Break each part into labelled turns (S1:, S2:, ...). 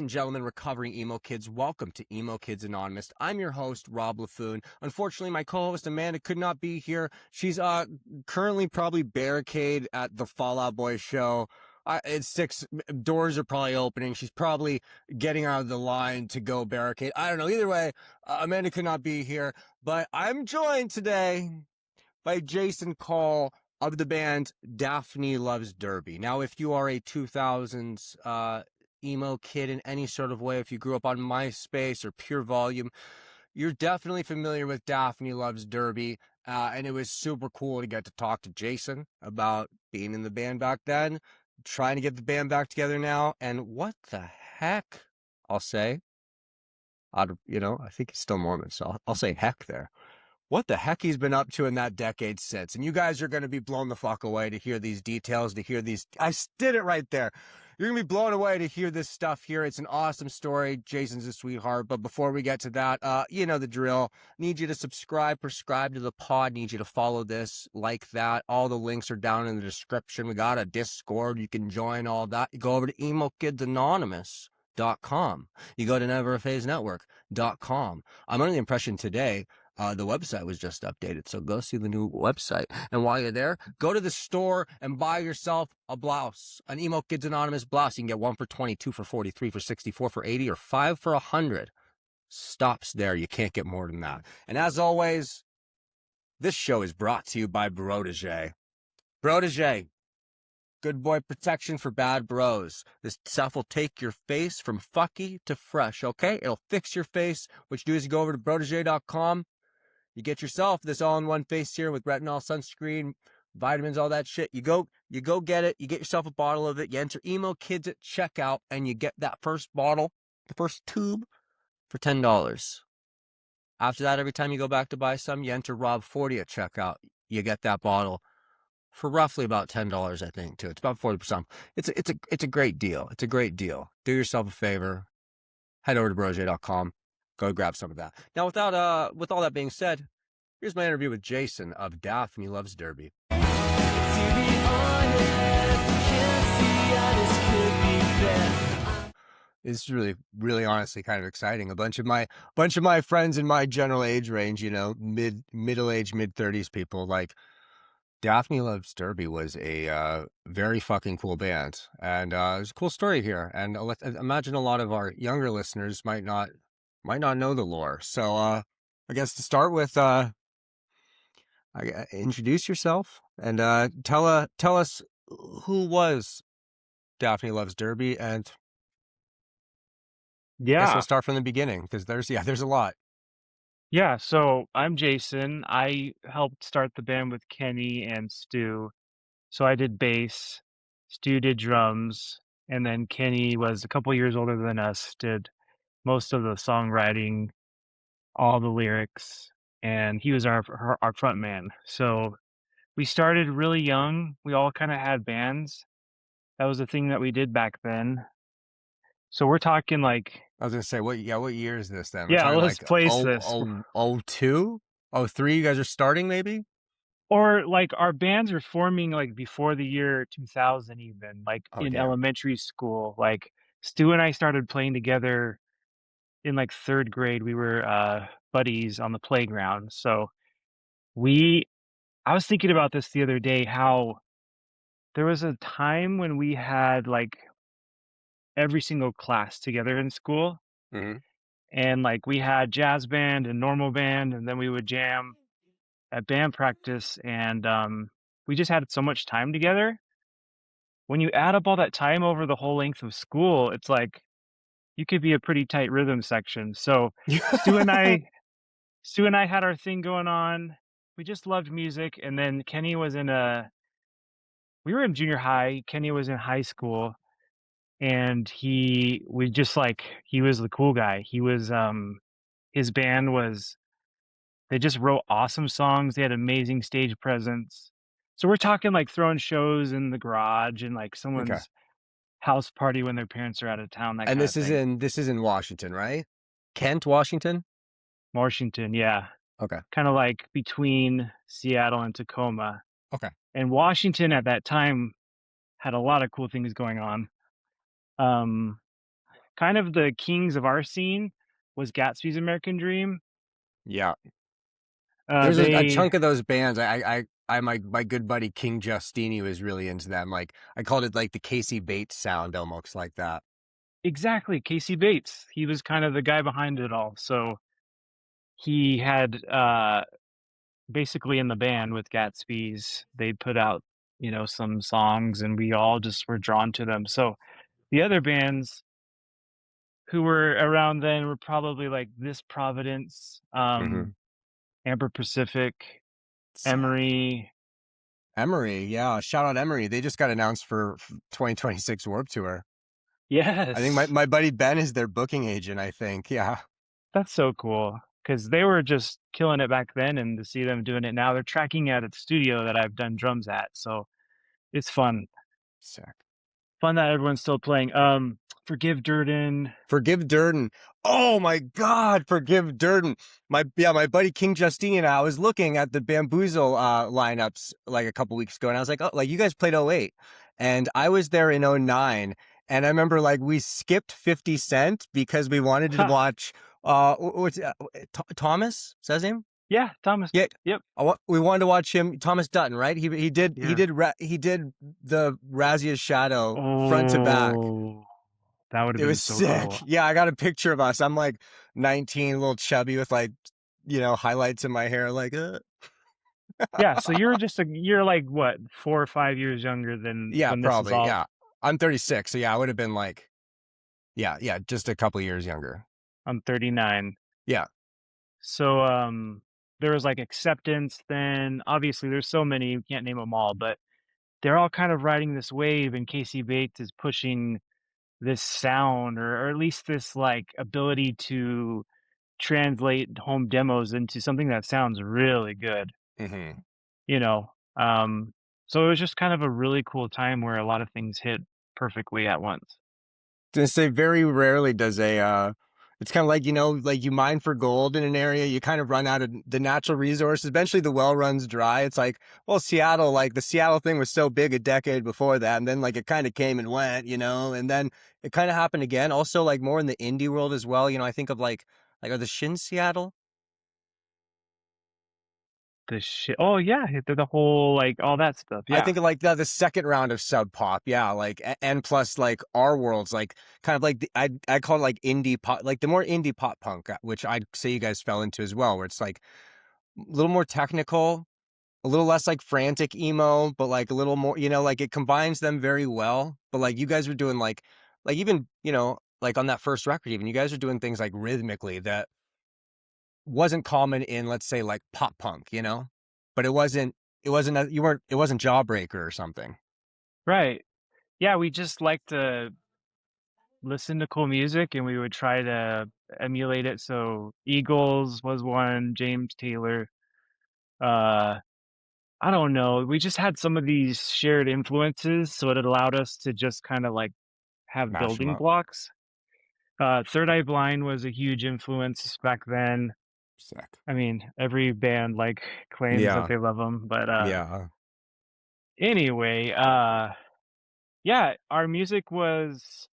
S1: and gentlemen, recovering emo kids, welcome to Emo Kids Anonymous. I'm your host, Rob LaFoon. Unfortunately, my co-host Amanda could not be here. She's currently probably barricade at the Fall Out Boy show. It's 6, doors are probably opening. She's probably getting out of the line to go barricade. I don't know. Either way, Amanda could not be here, but I'm joined today by Jason Call of the band Daphne Loves Derby. Now, if you are a 2000s emo kid in any sort of way, if you grew up on MySpace or PureVolume, you're definitely familiar with Daphne Loves Derby. And it was super cool to get to talk to Jason about being in the band back then, trying to get the band back together now, and what the heck, I'll say, I think he's still Mormon, so I'll say heck there. What the heck he's been up to in that decade since. And you guys are going to be blown the fuck away to hear these details, to hear these. I did it right there. You're going to be blown away to hear this stuff here. It's an awesome story. Jason's a sweetheart. But before we get to that, you know the drill. Need you to prescribe to the pod. Need you to follow this, like that. All the links are down in the description. We got a Discord. You can join all that. You go over to emokidsanonymous.com. You go to neveraphasenetwork.com. I'm under the impression today the website was just updated, so go see the new website. And while you're there, go to the store and buy yourself a blouse, an Emo Kids Anonymous blouse. You can get 1 for 20, 2 for 40, 3 for 60, 4 for 80, or 5 for 100. Stops there. You can't get more than that. And as always, this show is brought to you by Protégé. Protégé. Good boy protection for bad bros. This stuff will take your face from fucky to fresh, okay? It'll fix your face. What you do is you go over to protege.com. You get yourself this all-in-one face serum with retinol, sunscreen, vitamins, all that shit. You go get it. You get yourself a bottle of it. You enter Emo Kids at checkout, and you get that first bottle, the first tube, for $10. After that, every time you go back to buy some, you enter Rob40 at checkout. You get that bottle for roughly about $10, I think, too. It's about 40%. It's a great deal. It's a great deal. Do yourself a favor. Head over to protege.com. Go grab some of that. Now, with all that being said, here's my interview with Jason of Daphne Loves Derby. It's really, really honestly kind of exciting. A bunch of my friends in my general age range, middle age, mid-30s people, like Daphne Loves Derby was a very fucking cool band. And there's a cool story here. And imagine a lot of our younger listeners might not know the lore. So I guess to start with, introduce yourself and tell us who was Daphne Loves Derby, and I guess we'll start from the beginning because there's a lot.
S2: Yeah, so I'm Jason. I helped start the band with Kenny and Stu. So I did bass, Stu did drums, and then Kenny was a couple years older than us, did most of the songwriting, all the lyrics, and he was our front man. So we started really young. We all kind of had bands. That was a thing that we did back then. So we're talking like,
S1: I was gonna say, what year is this then? We're
S2: yeah,
S1: talking
S2: let's
S1: like
S2: place this.
S1: 02, 03. You guys are starting maybe?
S2: Or like our bands are forming like before the year 2000 even, like in
S1: damn.
S2: elementary school. Like Stu and I started playing together in like 3rd grade. We were buddies on the playground. So I was thinking about this the other day, how there was a time when we had like every single class together in school.
S1: Mm-hmm.
S2: And like we had jazz band and normal band, and then we would jam at band practice, and we just had so much time together. When you add up all that time over the whole length of school, it's like you could be a pretty tight rhythm section. So Stu and I had our thing going on. We just loved music, and then Kenny was we were in junior high, Kenny was in high school, and he was the cool guy. He was his band was they just wrote awesome songs. They had amazing stage presence. So we're talking like throwing shows in the garage and like someone's house party when their parents are out of town.
S1: And this is in Washington, right? Kent, Washington?
S2: Washington, yeah.
S1: Okay.
S2: Kind of like between Seattle and Tacoma.
S1: Okay.
S2: And Washington at that time had a lot of cool things going on. kind of the kings of our scene was Gatsby's American Dream.
S1: Yeah.
S2: Uh,
S1: There's a
S2: they
S1: chunk of those bands. My good buddy King Justini was really into them. Like I called it like the Casey Bates sound, almost like that.
S2: exactly Casey Bates. He was kind of the guy behind it all. So he had basically in the band with Gatsby's, they put out, some songs and we all just were drawn to them. So the other bands who were around then were probably like this Providence,
S1: Mm-hmm.
S2: Amber Pacific,
S1: Sick.
S2: Emery.
S1: Emery, yeah. Shout out Emery. They just got announced for 2026 Warp Tour. I think my,
S2: Yes,
S1: my buddy Ben is their booking agent, I think. Yeah.
S2: that's so cool because they were just killing it back then, and to see them doing it now, they're tracking at a studio that I've done drums at. So it's fun.
S1: Sick.
S2: Fun that everyone's still playing. Forgive Durden.
S1: Forgive Durden. Oh my God, forgive Durden. My buddy King Justine and I was looking at the Bamboozle lineups like a couple weeks ago, and I was like, oh, like you guys played '08, and I was there in '09, and I remember like we skipped 50 Cent because we wanted to
S2: Ha,
S1: watch what's Thomas? Is that his name?
S2: yeah, Thomas.
S1: Yeah.
S2: Yep.
S1: We wanted to watch him, Thomas Dutton, right?
S2: Yeah.
S1: He did the Razzia's Shadow front to back.
S2: Oh, that would have
S1: It
S2: been
S1: was
S2: so
S1: sick.
S2: cool.
S1: Yeah, I got a picture of us. I'm like 19, a little chubby with like, highlights in my hair. Like,
S2: Yeah, so you're like what, 4 or 5 years younger than
S1: yeah,
S2: when this is
S1: probably.
S2: all.
S1: Yeah. I'm 36. So yeah, I would have been like, yeah, just a couple years younger.
S2: I'm 39.
S1: Yeah.
S2: So there was like acceptance then. Obviously there's so many, we can't name them all, but they're all kind of riding this wave and Casey Bates is pushing this sound or at least this like ability to translate home demos into something that sounds really good,
S1: Hmm.
S2: you know. Um so it was just kind of a really cool time where a lot of things hit perfectly at once.
S1: To say very rarely does it's kind of like, like you mine for gold in an area, you kind of run out of the natural resources. Eventually the well runs dry. It's like, well, Seattle, like the Seattle thing was so big a decade before that. And then like it kind of came and went, and then it kind of happened again. Also like more in the indie world as well. I think of like are the Shin Seattle?
S2: The shit. Oh yeah, the whole like all that stuff.
S1: I
S2: Yeah.
S1: think of like the second round of Sub Pop, yeah, like and plus like our worlds, like kind of like I call it like indie pop, like the more indie pop punk, which I'd say you guys fell into as well, where it's like a little more technical, a little less like frantic emo, but like a little more, like it combines them very well. But like you guys were doing like even like on that first record, even you guys are doing things like rhythmically that wasn't common in, let's say, like pop punk, but it wasn't Jawbreaker or something.
S2: Right. Yeah, we just like to listen to cool music and we would try to emulate it. So Eagles was one, James Taylor. Uh I don't know. We just had some of these shared influences, so it allowed us to just kind of like have
S1: Mash them
S2: building
S1: up.
S2: blocks. Third Eye Blind was a huge influence back then.
S1: Sick.
S2: I mean, every band like claims that
S1: Yeah.
S2: they love them, but
S1: Yeah.
S2: anyway, yeah, our music was,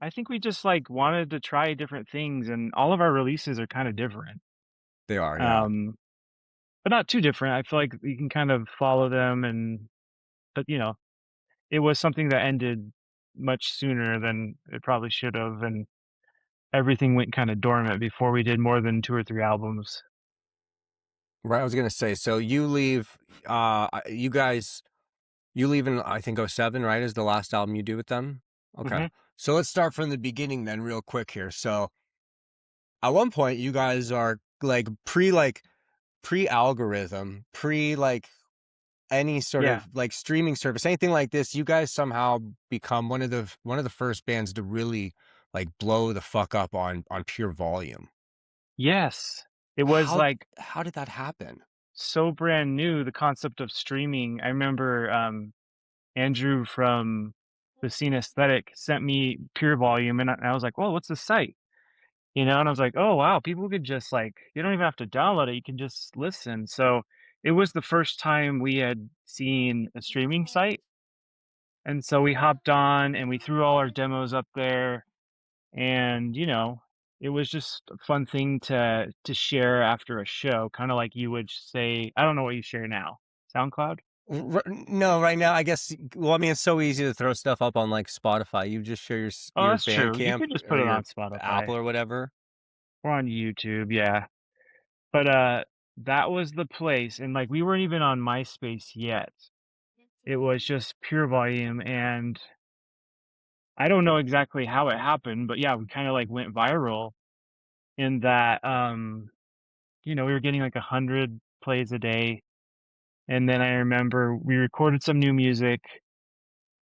S2: I think we just like wanted to try different things and all of our releases are kind of different.
S1: They are. Yeah.
S2: Um, but not too different. I feel like you can kind of follow them and but it was something that ended much sooner than it probably should have and everything went kind of dormant before we did more than 2 or 3 albums.
S1: Right. I was gonna say. So you leave. You guys. You leave in I think '07, right? Is the last album you do with them? Okay.
S2: Hmm.
S1: So let's start from the beginning then, real quick here. So at one point, you guys are like pre algorithm, pre like any sort
S2: Yeah.
S1: of like streaming service, anything like this, you guys somehow become one of the first bands to really like blow the fuck up on PureVolume.
S2: Yes. It was
S1: How
S2: like
S1: how did that happen?
S2: so brand new, the concept of streaming. I remember Andrew from the Scene Aesthetic sent me Pure Volume, and I was like, "Well, what's the site?" And I was like, "Oh wow, people could just like you don't even have to download it; you can just listen." So it was the first time we had seen a streaming site, and so we hopped on and we threw all our demos up there, and it was just a fun thing to share after a show, kind of like you would say. I don't know what you share now. SoundCloud?
S1: No, right now, I guess. Well, I mean, it's so easy to throw stuff up on like Spotify. You just share
S2: Oh,
S1: your
S2: that's true. You
S1: Bandcamp
S2: could just
S1: or
S2: put it on
S1: your
S2: Spotify
S1: Apple or whatever.
S2: or on YouTube, yeah. But that was the place, and like we weren't even on MySpace yet. It was just Pure Volume, and I don't know exactly how it happened, but yeah, we kind of like went viral in that we were getting like 100 plays a day. And then I remember we recorded some new music.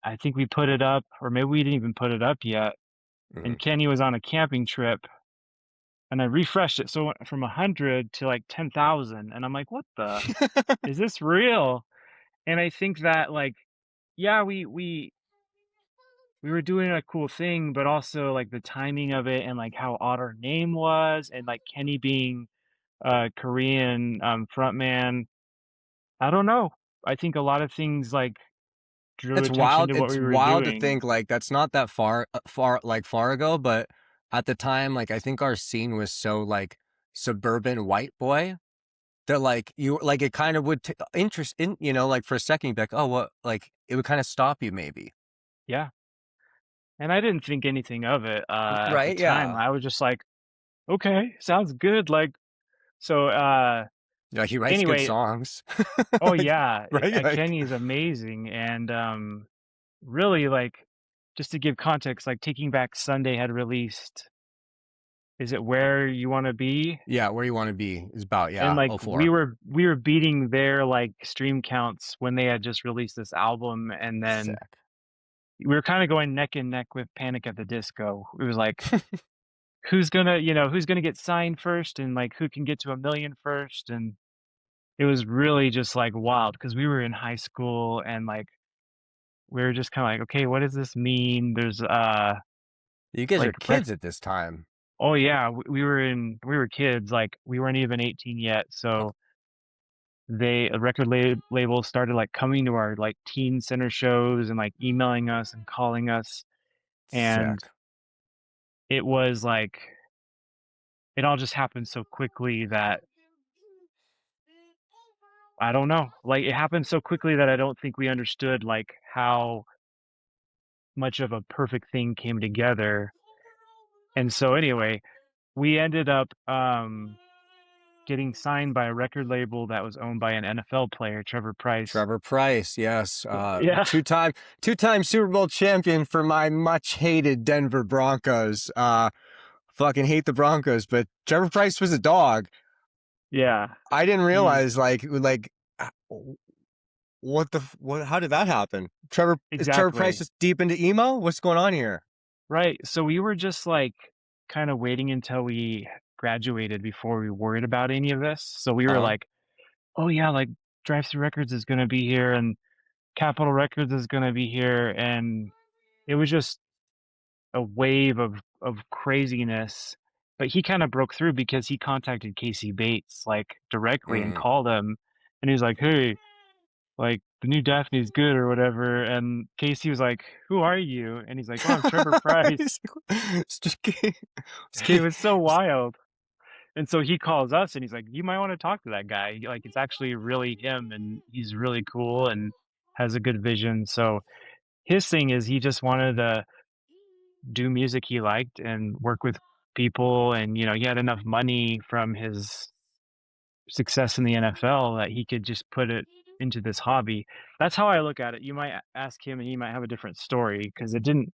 S2: I think we put it up, or maybe we didn't even put it up yet.
S1: Mm.
S2: And Kenny was on a camping trip, and I refreshed it. So it went from 100 to like 10,000. And I'm like, what the? Is this real? And I think that, like, yeah, we were doing a cool thing, but also like the timing of it and like how odd our name was, and like Kenny being a Korean frontman. I don't know. I think a lot of things like drew
S1: It's
S2: attention
S1: wild.
S2: to what
S1: It's
S2: we were
S1: wild to
S2: doing.
S1: think like that's not that far ago, but at the time, like I think our scene was so like suburban white boy that like you like it kind of would interest in like for a second you'd be like, oh, what, like it would kind of stop you maybe.
S2: Yeah. And I didn't think anything of it at the
S1: Right?
S2: time.
S1: Yeah.
S2: I was just like, okay, sounds good. Like, so
S1: Like he writes good
S2: anyway,
S1: songs.
S2: oh
S1: Like,
S2: yeah,
S1: right? Like
S2: Kenny is amazing. And really, like, just to give context, like Taking Back Sunday had released Is It Where You Want to Be?
S1: yeah, where you want to be is about,
S2: And
S1: yeah,
S2: like
S1: oh
S2: we
S1: 04.
S2: were we were beating their like stream counts when they had just released this album. And then
S1: Sick.
S2: we were kind of going neck and neck with Panic at the Disco. It was like, who's gonna get signed first, and like who can get to 1 million first. And it was really just like wild because we were in high school, and like we were just kind of like, okay, what does this mean? There's
S1: You guys are
S2: like
S1: kids at this time.
S2: oh yeah, we were kids, like we weren't even 18 yet.
S1: Oh,
S2: So a record label started like coming to our like teen center shows and like emailing us and calling us. And
S1: sick.
S2: it was like it all just happened so quickly that I don't know. Like, it happened so quickly that I don't think we understood, like, how much of a perfect thing came together. And so anyway, we ended up, getting signed by a record label that was owned by an NFL player, Trevor Pryce.
S1: Trevor Pryce, yes,
S2: Yeah,
S1: two-time Super Bowl champion for my much hated Denver Broncos. Fucking hate the Broncos, but Trevor Pryce was a dog.
S2: yeah.
S1: I didn't
S2: He
S1: realize like uh, what, how did that happen? Is Trevor Pryce
S2: exactly.
S1: just deep into emo? What's going on here?
S2: Right. So we were just, like, kinda waiting until we graduated before we worried about any of this. So we were
S1: Uh-huh.
S2: like, "Oh, yeah, like, Drive Through Records is gonna be here, and Capitol Records is gonna be here," and it was just a wave of craziness. But he kind of broke through because he contacted Casey Bates like directly and
S1: Mm.
S2: called him, and he was like, "Hey, like the new Daphne's good or whatever." And Casey was like, "Who are you?" And he's like, "Oh, I'm Trevor Pryce."
S1: It's just kidding. It's
S2: It
S1: kidding.
S2: was so wild. And so he calls us and he's like, "You might want to talk to that guy. Like it's actually really him, and he's really cool and has a good vision." So his thing is he just wanted to do music he liked and work with people. And he had enough money from his success in the NFL that he could just put it into this hobby. That's how I look at it. You might ask him and he might have a different story because it didn't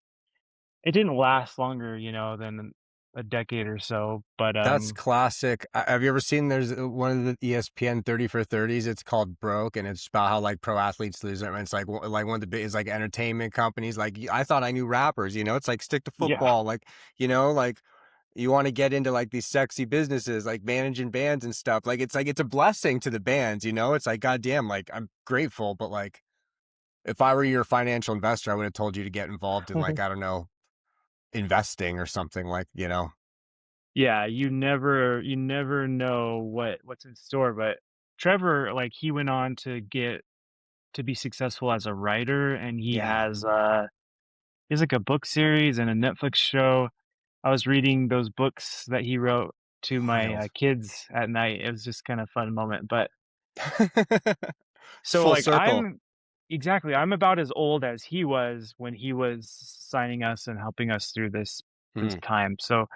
S2: last longer, than a decade or so. But
S1: That's classic. Have you ever seen there's one of the ESPN 30 for 30s? It's called Broke, and it's about how like pro athletes lose it. And it's like one of the biggest like entertainment companies. Like I thought I knew rappers, it's like stick to
S2: yeah.
S1: football. Like, like you want to get into like these sexy businesses, like managing bands and stuff. Like it's a blessing to the bands, It's like, goddamn, like I'm grateful, but like if I were your financial investor, I would have told you to get involved in like, I don't know, investing or something like.
S2: Yeah, you never know what's in store. But Trevor, like, he went on to be successful as a writer, and he
S1: Yeah.
S2: has like a book series and a Netflix show. I was reading those books that he wrote to my
S1: Wild.
S2: kids at night. It was just kind of fun moment. But
S1: It's
S2: so
S1: full
S2: like
S1: circle.
S2: I'm exactly I'm about as old as he was when he was signing us and helping us through this
S1: Mhm.
S2: time. So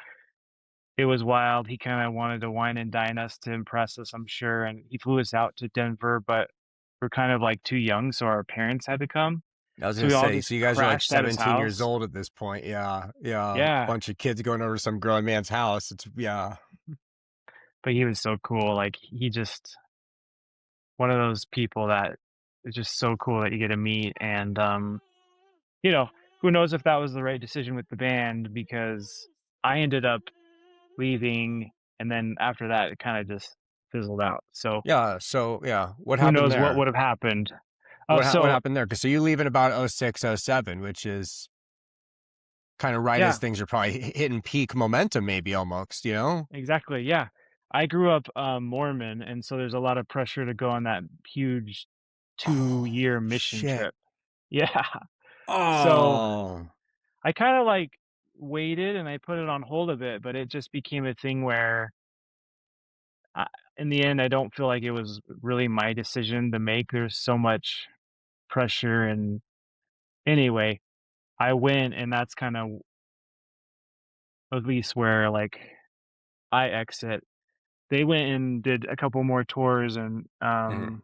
S2: it was wild. He kind of wanted to wine and dine us to impress us, I'm sure, and he flew us out to Denver, but we're kind of like too young, so our parents had to come.
S1: I was
S2: So
S1: gonna
S2: we all
S1: say, so
S2: just
S1: you guys are like
S2: crashed at his
S1: 17 years
S2: house.
S1: old at this point. Yeah, yeah.
S2: Yeah,
S1: Bunch of kids going over to some grown man's house. It's yeah.
S2: but he was so cool. Like he just one of those people that is just so cool that you get to meet and you know, who knows if that was the right decision with the band because I ended up leaving and then after that it kind of just fizzled out. So
S1: Yeah. So yeah, what
S2: who
S1: happened
S2: knows what
S1: there?
S2: would have happened.
S1: What
S2: So
S1: happened there? Because so you leave in about 06, 07, which is kind of right as
S2: yeah,
S1: things are probably hitting peak momentum, maybe almost. You know?
S2: exactly. Yeah. I grew up Mormon, and so there's a lot of pressure to go on that huge
S1: Oh
S2: 2-year mission
S1: shit.
S2: trip. Yeah. So
S1: Oh.
S2: I kind of like waited and I put it on hold a bit, but it just became a thing where I, in the end, I don't feel like it was really my decision to make. There's so much pressure. And anyway, I went, and that's kind of at least where like I exit. They went and did a couple more tours and
S1: Mhm.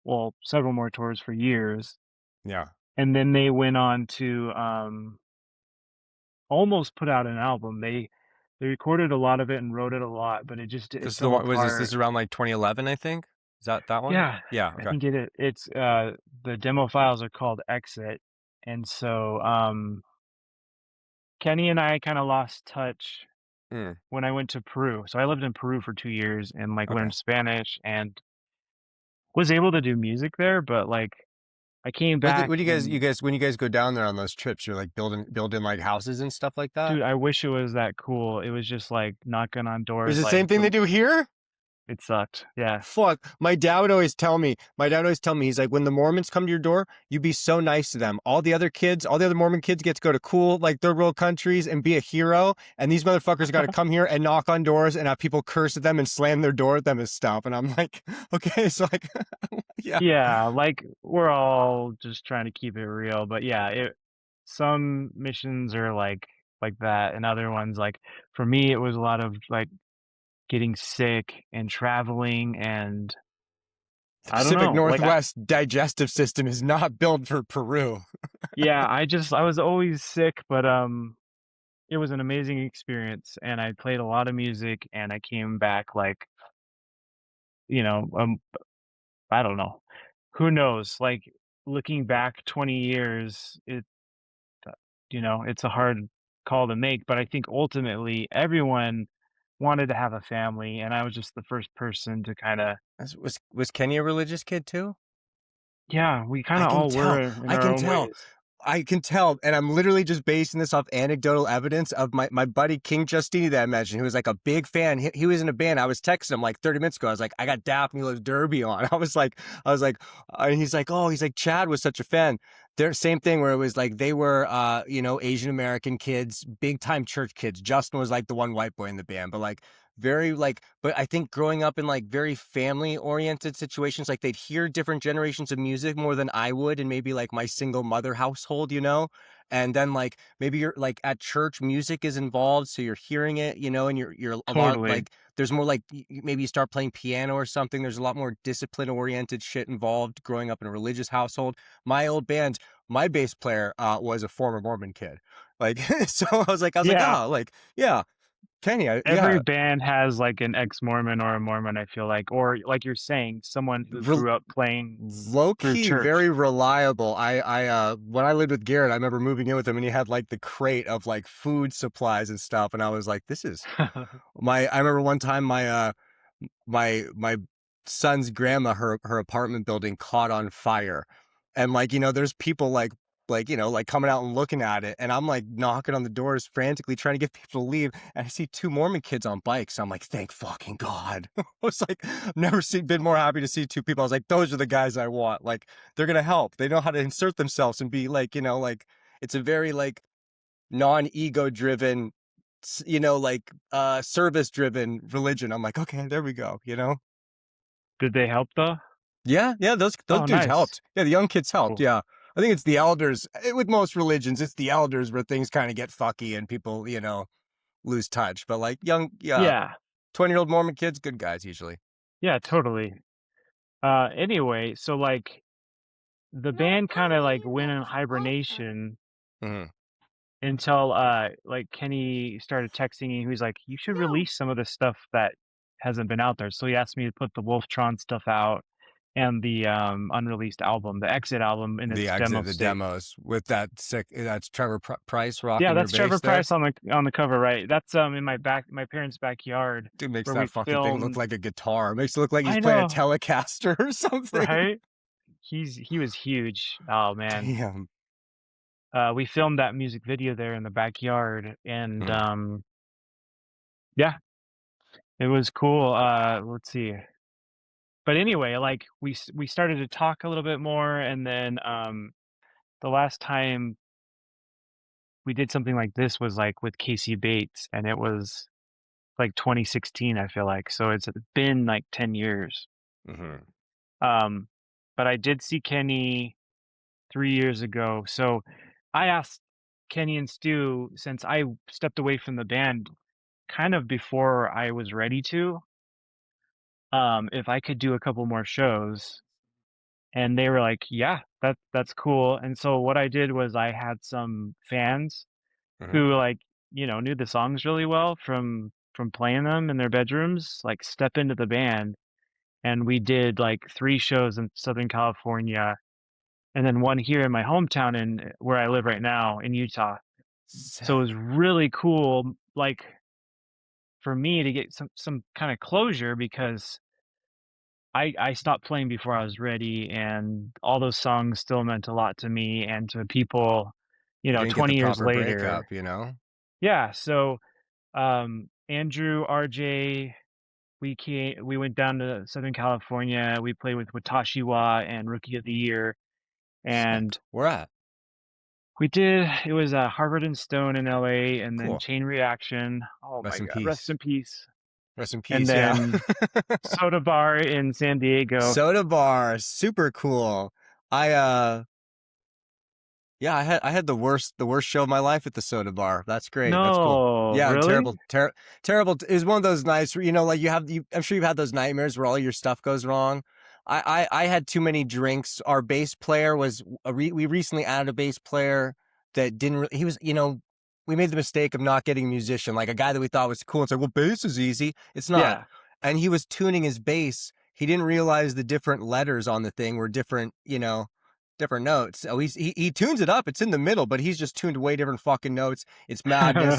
S2: well, several more tours for years.
S1: Yeah.
S2: And then they went on to almost put out an album. They recorded a lot of it and wrote it a lot, but it
S1: This is the
S2: fell
S1: one. Was this
S2: apart.
S1: is around like 2011? I think. Is that one?
S2: Yeah,
S1: Yeah.
S2: I
S1: Okay.
S2: think it's the demo files are called Exit. And so Kenny and I kind of lost touch
S1: Mm,
S2: when I went to Peru. So I lived in Peru for 2 years and like
S1: okay.
S2: learned Spanish and was able to do music there, but like I came back
S1: What do you
S2: and
S1: guys when you guys go down there on those trips, you're like building like houses and stuff like that?
S2: dude, I wish it was that cool. It was just like knocking on
S1: Is
S2: doors
S1: it the
S2: like
S1: same thing they do here?
S2: it sucked. Yeah.
S1: Fuck. My dad always tell me, he's like, when the Mormons come to your door, you be so nice to them. All the other Mormon kids get to go to cool, like third world countries and be a hero. And these motherfuckers got to come here and knock on doors and have people curse at them and slam their door at them and stuff. And I'm like, okay, so like, yeah.
S2: Yeah, like we're all just trying to keep it real, but yeah, it some missions are like that and other ones like for me it was a lot of like getting sick and traveling and
S1: The
S2: I don't
S1: Pacific
S2: know, like
S1: Northwest digestive system is not built for Peru.
S2: yeah, I was always sick, but it was an amazing experience and I played a lot of music and I came back like, you know, I don't know. Who knows? Like looking back 20 years, uh, it's a hard call to make, but I think ultimately everyone wanted to have a family, and I was just the first person to kind of,
S1: Was Kenny a religious kid too?
S2: yeah, we kind
S1: I
S2: of
S1: can
S2: all
S1: tell.
S2: were in
S1: I
S2: our
S1: can
S2: own
S1: tell.
S2: ways.
S1: I can tell. And I'm literally just basing this off anecdotal evidence of my buddy King Justini that I mentioned, who was like a big fan. He was in a band. I was texting him like 30 minutes ago. I was like, I got Daphne Loves Derby on. I was like, and he's like, oh, he's like, Chad was such a fan. There, same thing where it was like they were, Asian American kids, big time church kids. Justin was like the one white boy in the band, but like very like, but I think growing up in like very family oriented situations, like they'd hear different generations of music more than I would, and maybe like my single mother household, and then like maybe you're like at church, music is involved, so you're hearing it, and you're a lot
S2: Totally.
S1: like there's more like maybe you start playing piano or something. There's a lot more discipline oriented shit involved growing up in a religious household. My old band, my bass player was a former Mormon kid. Like, so I was like,
S2: Yeah.
S1: oh, like, yeah, Kenny,
S2: Every
S1: yeah,
S2: band has like an ex-Mormon or a Mormon, I feel like, or like you're saying, someone who
S1: Re-
S2: grew up playing
S1: low
S2: through
S1: key,
S2: church.
S1: very reliable. When I lived with Garrett, I remember moving in with him, and he had like the crate of like food supplies and stuff, and I was like, this is I remember one time my son's grandma, her apartment building caught on fire, and like there's people like coming out and looking at it, and I'm like knocking on the doors frantically trying to get people to leave, and I see two Mormon kids on bikes. I'm like, thank fucking God. I was like, I've never been more happy to see two people. I was like, those are the guys I want. Like, they're gonna help. They know how to insert themselves and be like, like it's a very like non-ego driven like service driven religion. I'm like, okay, there we go,
S2: Did they help though?
S1: Yeah, yeah, those
S2: Oh,
S1: dudes
S2: nice.
S1: helped. Yeah, the young kids helped.
S2: Cool.
S1: Yeah. I think it's the elders with most religions, it's the elders where things kind of get fucky and people, lose touch. But like young, yeah,
S2: Yeah.
S1: 20-year-old Mormon kids, good guys usually.
S2: Yeah, totally. Anyway, so like the band kind of like went in hibernation
S1: Hmm.
S2: until like Kenny started texting me. He was like, "You should release some of the stuff that hasn't been out there." So he asked me to put the Wolftron stuff out and the unreleased album, the Exit album in
S1: The
S2: its
S1: exit,
S2: demo
S1: the
S2: state.
S1: demos with that's Trevor Pryce
S2: Yeah,
S1: rocking your
S2: that's Trevor
S1: bass there.
S2: Pryce on the cover, right? That's in my parents' backyard
S1: Dude makes
S2: where we
S1: that fucking thing look
S2: filmed.
S1: like a guitar. Makes it look like he's
S2: I
S1: playing a
S2: know,
S1: Telecaster or something.
S2: right? He was huge. Oh man.
S1: Damn.
S2: We filmed that music video there in the backyard, and
S1: Mhm.
S2: yeah, it was cool. Let's see. But anyway, like we started to talk a little bit more, and then the last time we did something like this was like with Casey Bates, and it was like 2016, I feel like. So it's been like 10 years.
S1: Mhm.
S2: Um, but I did see Kenny 3 years ago. So I asked Kenny and Stu, since I stepped away from the band kind of before I was ready to, if I could do a couple more shows. And they were like, "Yeah, that's cool." And so what I did was I had some fans
S1: Mhm.
S2: who like, knew the songs really well from playing them in their bedrooms, like step into the band, and we did like 3 shows in Southern California and then one here in my hometown in where I live right now in Utah. So it was
S1: Sick.
S2: really cool, like for me to get some kind of closure because I stopped playing before I was ready, and all those songs still meant a lot to me and to people,
S1: You didn't get the
S2: 20 years
S1: proper
S2: later.
S1: breakup.
S2: Yeah, so Andrew, RJ, we went down to Southern California. We played with Watashiwa and Rookie of the Year,
S1: Sick.
S2: and
S1: Where at?
S2: it was Harvard and Stone in LA, and then
S1: Cool.
S2: Chain Reaction. Oh my
S1: Rest in
S2: God, rest
S1: peace.
S2: in peace.
S1: Rest in
S2: And
S1: peace. Yeah.
S2: then Soda Bar in San Diego.
S1: Soda bar, super cool. I Yeah, I had the worst show of my life at the soda bar. That's great. That's cool.
S2: No,
S1: Yeah,
S2: really?
S1: terrible. It was one of those nights where like I'm sure you've had those nightmares where all your stuff goes wrong. I had too many drinks. Our bass player we recently added a bass player that didn't he was we made the mistake of not getting a musician, like a guy that we thought was cool. It's like, well, bass is easy. It's not.
S2: Yeah.
S1: And he was tuning his bass. He didn't realize the different letters on the thing were different notes. So he tunes it up. It's in the middle, but he's just tuned way different fucking notes. It's madness.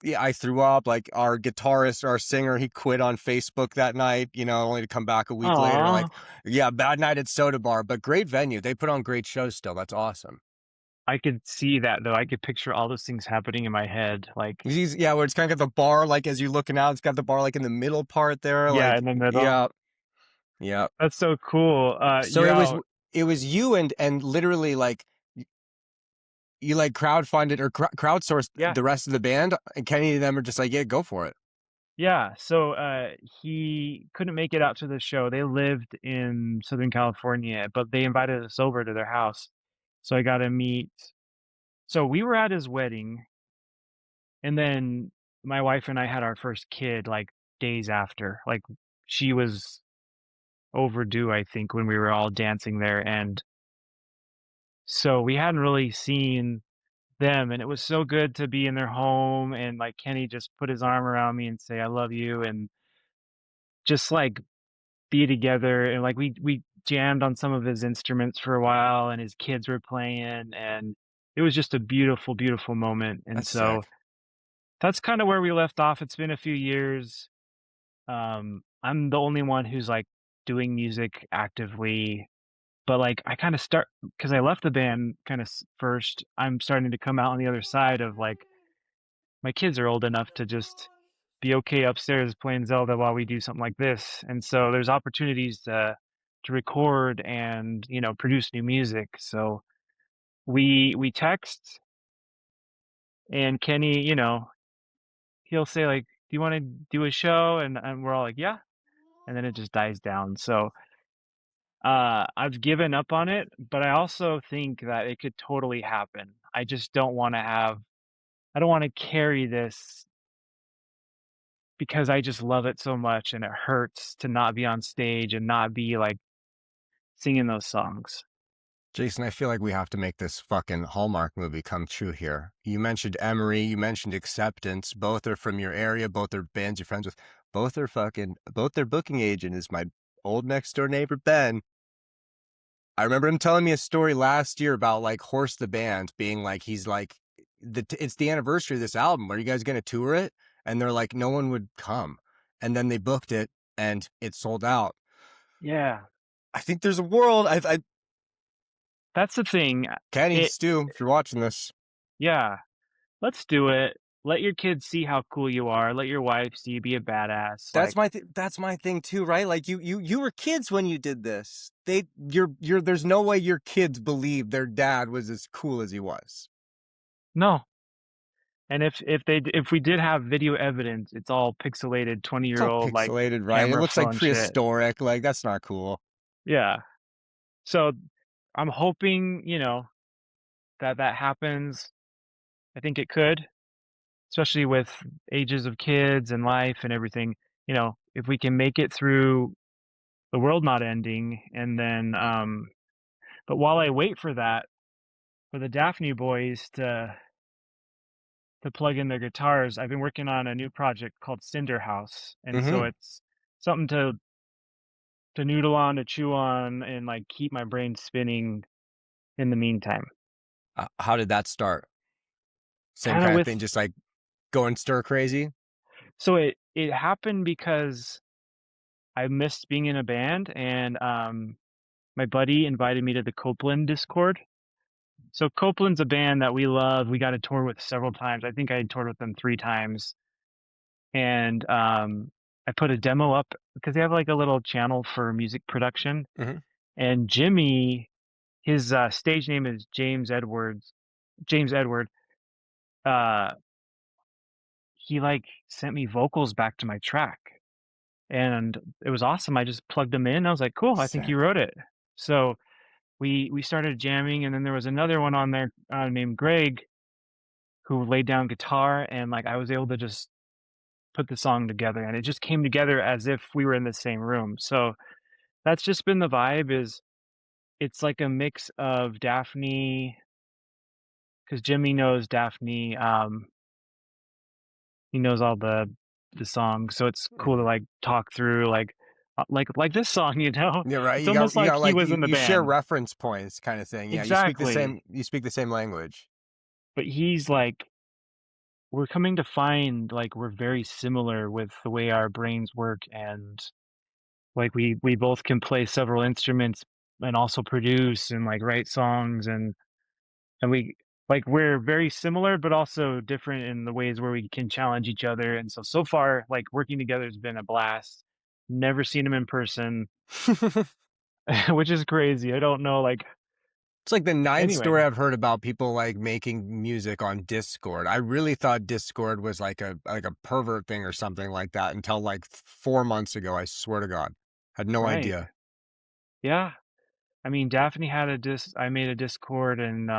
S1: Yeah, I threw up. Like our guitarist, our singer, he quit on Facebook that night. Only to come back a week later.
S2: Aw,
S1: Like, yeah, bad night at Soda Bar, but great venue. They put on great shows still. That's awesome.
S2: I could see that though. I could picture all those things happening in my head. Like,
S1: Yeah, where it's kind of got the bar, like as you're looking out, it's got the bar like in the middle part there.
S2: yeah,
S1: Like,
S2: in the middle.
S1: yeah, yeah.
S2: That's so cool.
S1: So
S2: You're out.
S1: it was you and literally like you like crowdfunded or crowdsourced
S2: Yeah.
S1: the rest of the band, and Kenny and them are just like, yeah, go for it.
S2: Yeah. So he couldn't make it out to the show. They lived in Southern California, but they invited us over to their house. So I got to meet. So we were at his wedding, and then my wife and I had our first kid like days after. Like she was overdue, I think, when we were all dancing there. And so we hadn't really seen them, and it was so good to be in their home, and like Kenny just put his arm around me and say I love you, and just like be together, and like we jammed on some of his instruments for a while, and his kids were playing, and it was just a beautiful moment. And
S1: That's
S2: so
S1: sick.
S2: that's kind of where we left off. It's been a few years. I'm the only one who's like doing music actively, but like I kind of start because I left the band kind of first. I'm starting to come out on the other side of like my kids are old enough to just be okay upstairs playing Zelda while we do something like this. And so there's opportunities to record and, produce new music. So we text And Kenny, he'll say like, "Do you want to do a show?" And we're all like, "Yeah." And then it just dies down. So I've given up on it, but I also think that it could totally happen. I just don't want to I don't want to carry this because I just love it so much and it hurts to not be on stage and not be like singing those songs.
S1: Jason, I feel like we have to make this fucking Hallmark movie come true here. You mentioned Emery, you mentioned Acceptance. Both are from your area, both are bands you're friends with. Both their booking agent is my old next door neighbor, Ben. I remember him telling me a story last year about like Horse the Band being like, he's like, it's the anniversary of this album. Are you guys going to tour it? And they're like, no one would come. And then they booked it and it sold out.
S2: Yeah,
S1: I think there's a world.
S2: that's the thing.
S1: Kenny,
S2: It,
S1: Stu, if you're watching this,
S2: yeah, let's do it. Let your kids see how cool you are. Let your wife see you be a badass.
S1: that's
S2: Like,
S1: that's my thing too, right? Like you were kids when you did this. You're there's no way your kids believe their dad was as cool as he was.
S2: no. And if we did have video evidence, it's all pixelated
S1: It's all
S2: 20-year-old like
S1: pixelated, right? It
S2: camera
S1: looks like
S2: phone shit.
S1: prehistoric. Like that's not cool.
S2: Yeah. So I'm hoping, that that happens. I think it could, especially with ages of kids and life and everything. If we can make it through the world not ending, and then, but while I wait for that, for the Daphne boys to plug in their guitars, I've been working on a new project called Cinder House, and so
S1: Mm-hmm.
S2: it's something to noodle on, to chew on, and like keep my brain spinning in the meantime.
S1: How did that start? Same
S2: Kind of
S1: kind of
S2: with
S1: thing, just like going stir crazy.
S2: So it happened because I missed being in a band, and my buddy invited me to the Copeland Discord. So Copeland's a band that we love. We got to tour with several times. I think I toured with them 3 times, and I put a demo up because they have like a little channel for music production.
S1: Mm-hmm.
S2: And Jimmy, his stage name is James Edwards. James Edward. Uh, he like sent me vocals back to my track, and it was awesome. I just plugged them in. I was like, "Cool, I think you
S1: Sick.
S2: wrote it." So we started jamming, and then there was another one on there named Greg who laid down guitar, and like I was able to just put the song together, and it just came together as if we were in the same room. So that's just been the vibe. Is It's like a mix of Daphne, because Jimmy knows Daphne. He knows all the songs, so it's cool to
S1: Mm-hmm.
S2: like talk through like this song.
S1: Yeah, right.
S2: It's almost
S1: You
S2: like
S1: got
S2: he
S1: like
S2: was in the
S1: you share
S2: band.
S1: reference points, kind of thing. Yeah,
S2: Exactly.
S1: you speak the same language.
S2: But he's like, we're coming to find like we're very similar with the way our brains work, and like we both can play several instruments and also produce and like write songs, and we like we're very similar but also different in the ways where we can challenge each other. And so far, like working together has been a blast. Never seen him in person, which is crazy. I don't know, like,
S1: It's like the ninth story
S2: anyway.
S1: I've heard about people like making music on Discord. I really thought Discord was like a pervert thing or something like that until like 4 months ago. I swear to God, had no
S2: Right.
S1: idea.
S2: Yeah. I mean, Daphne had I made a Discord, and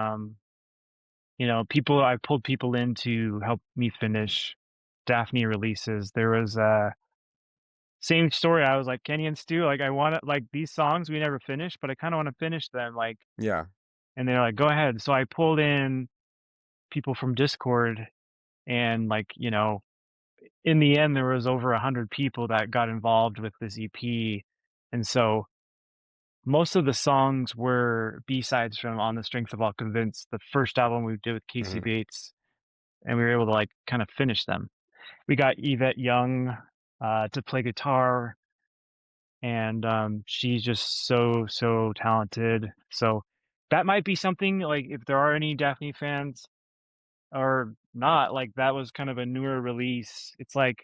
S2: I pulled people in to help me finish Daphne releases. There was a same story. I was like, Kenny and Stu, like I want to like these songs we never finished, but I kind of want to finish them. Like,
S1: Yeah,
S2: and they're like, go ahead. So I pulled in people from Discord, and like, in the end, there was over 100 people that got involved with this EP. And so most of the songs were B-sides from On the Strength of All Convinced, the first album we did with Casey
S1: hmm
S2: Bates, and we were able to like kind of finish them. We got Yvette Young to play guitar, and she's just so talented. So that might be something, like, if there are any Daphne fans or not, like that was kind of a newer release. It's like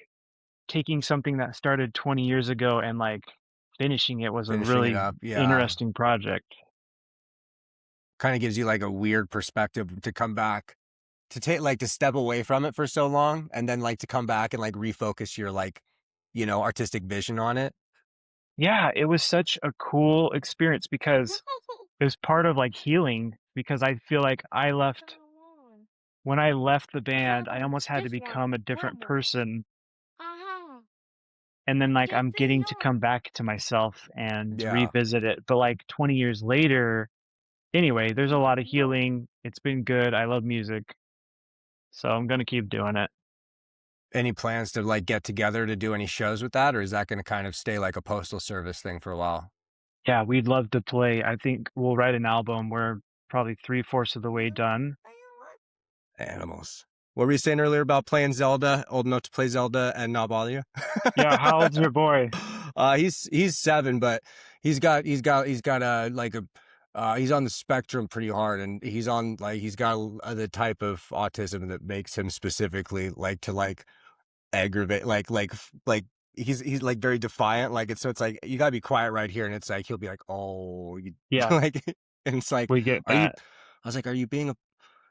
S2: taking something that started 20 years ago and like finishing it was a
S1: finishing it
S2: really
S1: up. Yeah,
S2: interesting project.
S1: kind of gives you like a weird perspective to come back. to take like to step away from it for so long and then like to come back and like refocus your like, artistic vision on it.
S2: Yeah, it was such a cool experience because it was part of like healing because I feel like when I left the band, I almost had to become a different person. And then like I'm getting to come back to myself and
S1: Yeah.
S2: revisit it. But like 20 years later, anyway, there's a lot of healing. It's been good. I love music. So I'm going to keep doing it.
S1: Any plans to like get together to do any shows with that, or is that going to kind of stay like a postal service thing for a while?
S2: Yeah, we'd love to play. I think we'll write an album. We're probably three-fourths of the way done.
S1: Animals. What were you saying earlier about playing Zelda? Old enough to play Zelda and not bother you?
S2: Yeah, how old's your boy?
S1: He's 7, but he's got a like a he's on the spectrum pretty hard, and he's got the type of autism that makes him specifically like to like aggravate like he's like very defiant, like it's like you gotta be quiet right here, and it's like he'll be like, oh, you
S2: Yeah,
S1: like, and it's like,
S2: we get
S1: are you?
S2: that.
S1: I was like, are you being a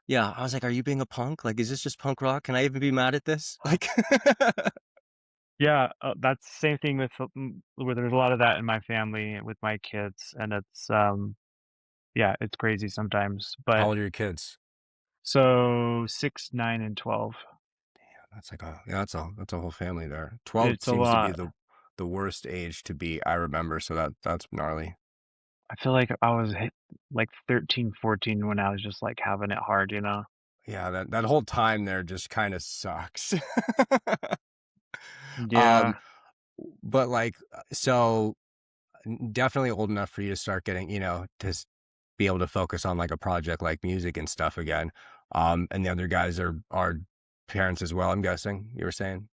S1: yeah, I was like, "Are you being a punk? Like, is this just punk rock? Can I even be mad at this?" Like,
S2: Yeah, that's the same thing with where there's a lot of that in my family with my kids, and it's yeah, it's crazy sometimes.
S1: how
S2: But
S1: old are your kids?
S2: so 6, 9, and 12.
S1: That's like a yeah, that's a whole family there. 12
S2: It's a
S1: seems to be
S2: lot.
S1: the worst age to be, I remember, so that's gnarly.
S2: I feel like I was like 13, 14 when I was just like having it hard, you know?
S1: Yeah, that whole time there just kinda sucks. Um,
S2: Yeah.
S1: but, like, so definitely old enough for you to start getting, to be able to focus on like a project like music and stuff again. And the other guys are parents as well, I'm guessing you were saying.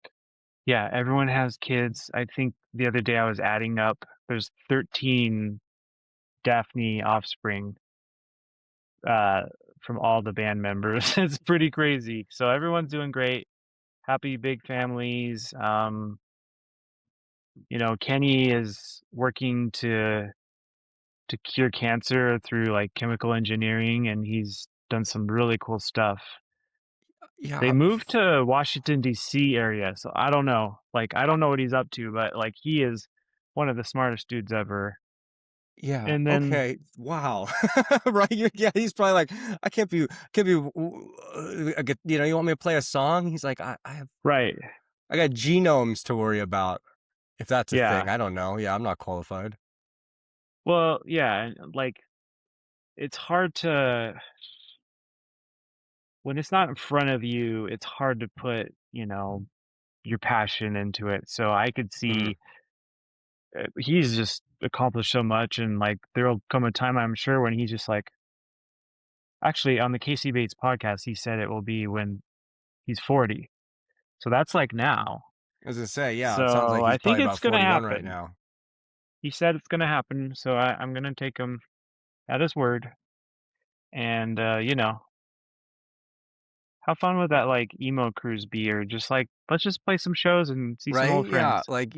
S2: Yeah, everyone has kids. I think the other day I was adding up, there's 13 Daphne offspring uh from all the band members. It's pretty crazy. So everyone's doing great. Happy big families. Kenny is working to cure cancer through like chemical engineering, and he's done some really cool stuff. They
S1: Yeah,
S2: moved to Washington D.C. area, so I don't know. Like I don't know what he's up to, but like he is one of the smartest dudes ever.
S1: yeah,
S2: And then
S1: okay, wow. Right, yeah, he's probably like, I can't be you want me to play a song? He's like,
S2: right,
S1: I got genomes to worry about, if that's a thing.
S2: yeah.
S1: I don't know. Yeah, I'm not qualified.
S2: Well, yeah, and like it's hard to when it's not in front of you, it's hard to put, your passion into it. So I could
S1: Mhm.
S2: see he's just accomplished so much, and like there'll come a time I'm sure when he's just like actually on the Casey Bates podcast, he said it will be when he's 40. So that's like now.
S1: I was gonna say, yeah, it sounds like
S2: So
S1: he's
S2: I
S1: probably
S2: think it's
S1: about
S2: gonna
S1: 41 right
S2: happen.
S1: now.
S2: He said it's gonna happen, so I'm gonna take him at his word. And how fun would that like emo cruise be? Or just like let's just play some shows and see some
S1: Right?
S2: old
S1: Yeah,
S2: friends.
S1: like,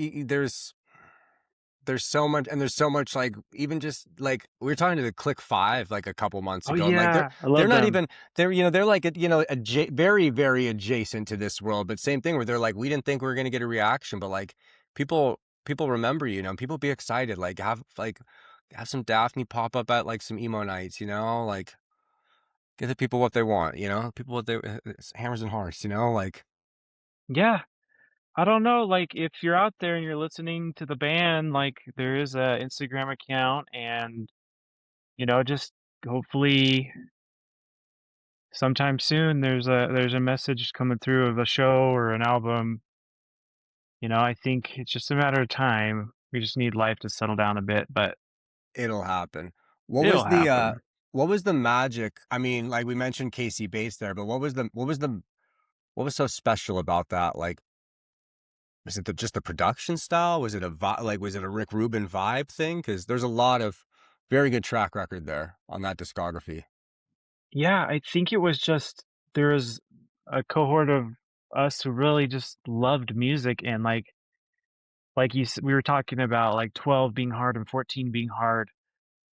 S1: there's so much, and there's so much like even just like we were talking to the Click Five like a couple months
S2: Oh
S1: ago, and like
S2: yeah, I
S1: they're
S2: love
S1: not
S2: them.
S1: even they're like very very adjacent to this world, but same thing where they're like, we didn't think we were gonna get a reaction, but like people remember, people be excited, like have some Daphne pop up at like some emo nights, like give the people what they want, people what they it's hammers and hearts, like
S2: Yeah. I don't know, like if you're out there and you're listening to the band, like there is a Instagram account and just hopefully sometime soon there's a message coming through of a show or an album. I think it's just a matter of time. We just need life to settle down a bit, but
S1: it'll happen. What
S2: it'll
S1: was the
S2: happen.
S1: what was the magic? I mean, like we mentioned Casey Bates there, but what was so special about that? Like, was it just the production style? Was it was it a Rick Rubin vibe thing? Because there's a lot of very good track record there on that discography.
S2: Yeah, I think it was just there was a cohort of us who really just loved music and like we were talking about like 12 being hard and 14 being hard.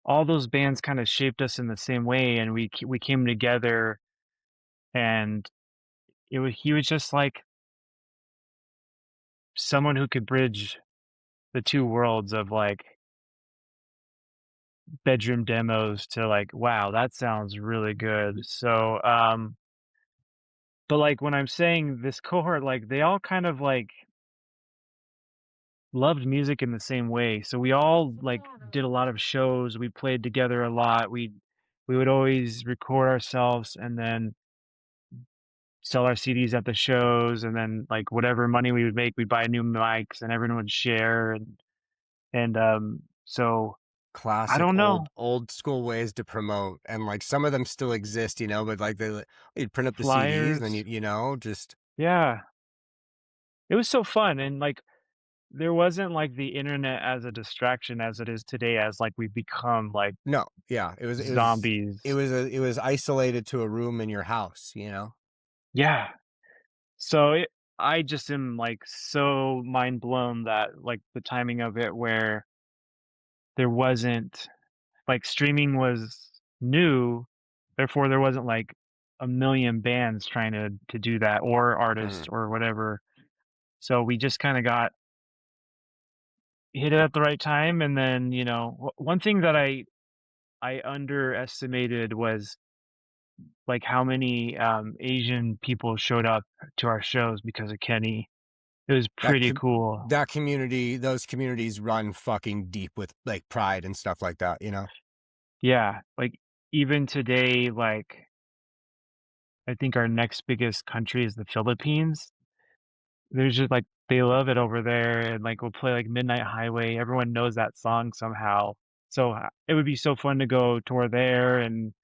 S2: All those bands kind of shaped us in the same way, and we came together and he was just like someone who could bridge the two worlds of like bedroom demos to like, wow, that sounds really good. So, but like when I'm saying this cohort, like they all kind of like loved music in the same way. So we all like did a lot of shows. We played together a lot. We would always record ourselves and then sell our CDs at the shows, and then like whatever money we would make, we'd buy new mics and everyone would share, and so I
S1: Classic
S2: don't know.
S1: old school ways to promote, and like some of them still exist, you know, but like you'd print up the CDs and then
S2: Flyers.
S1: you know, just
S2: Yeah. It was so fun, and like there wasn't like the internet as a distraction as it is today, as like we've become like
S1: no, yeah, it
S2: zombies.
S1: was it was isolated to a room in your house, you know.
S2: Yeah. So I just am like so mind blown that like the timing of it where there wasn't like streaming was new, therefore there wasn't like a million bands trying to do that or artists
S1: Mm.
S2: or whatever. So we just kind of got hit it at the right time, and then one thing that I underestimated was like how many Asian people showed up to our shows because of Kenny. It was
S1: That
S2: pretty cool.
S1: that community, those communities run fucking deep with like pride and stuff like that, you know.
S2: Yeah, like even today, like I think our next biggest country is the Philippines. There's just like they love it over there, and like we'll play like Midnight Highway. Everyone knows that song somehow. So it would be so fun to go tour there, and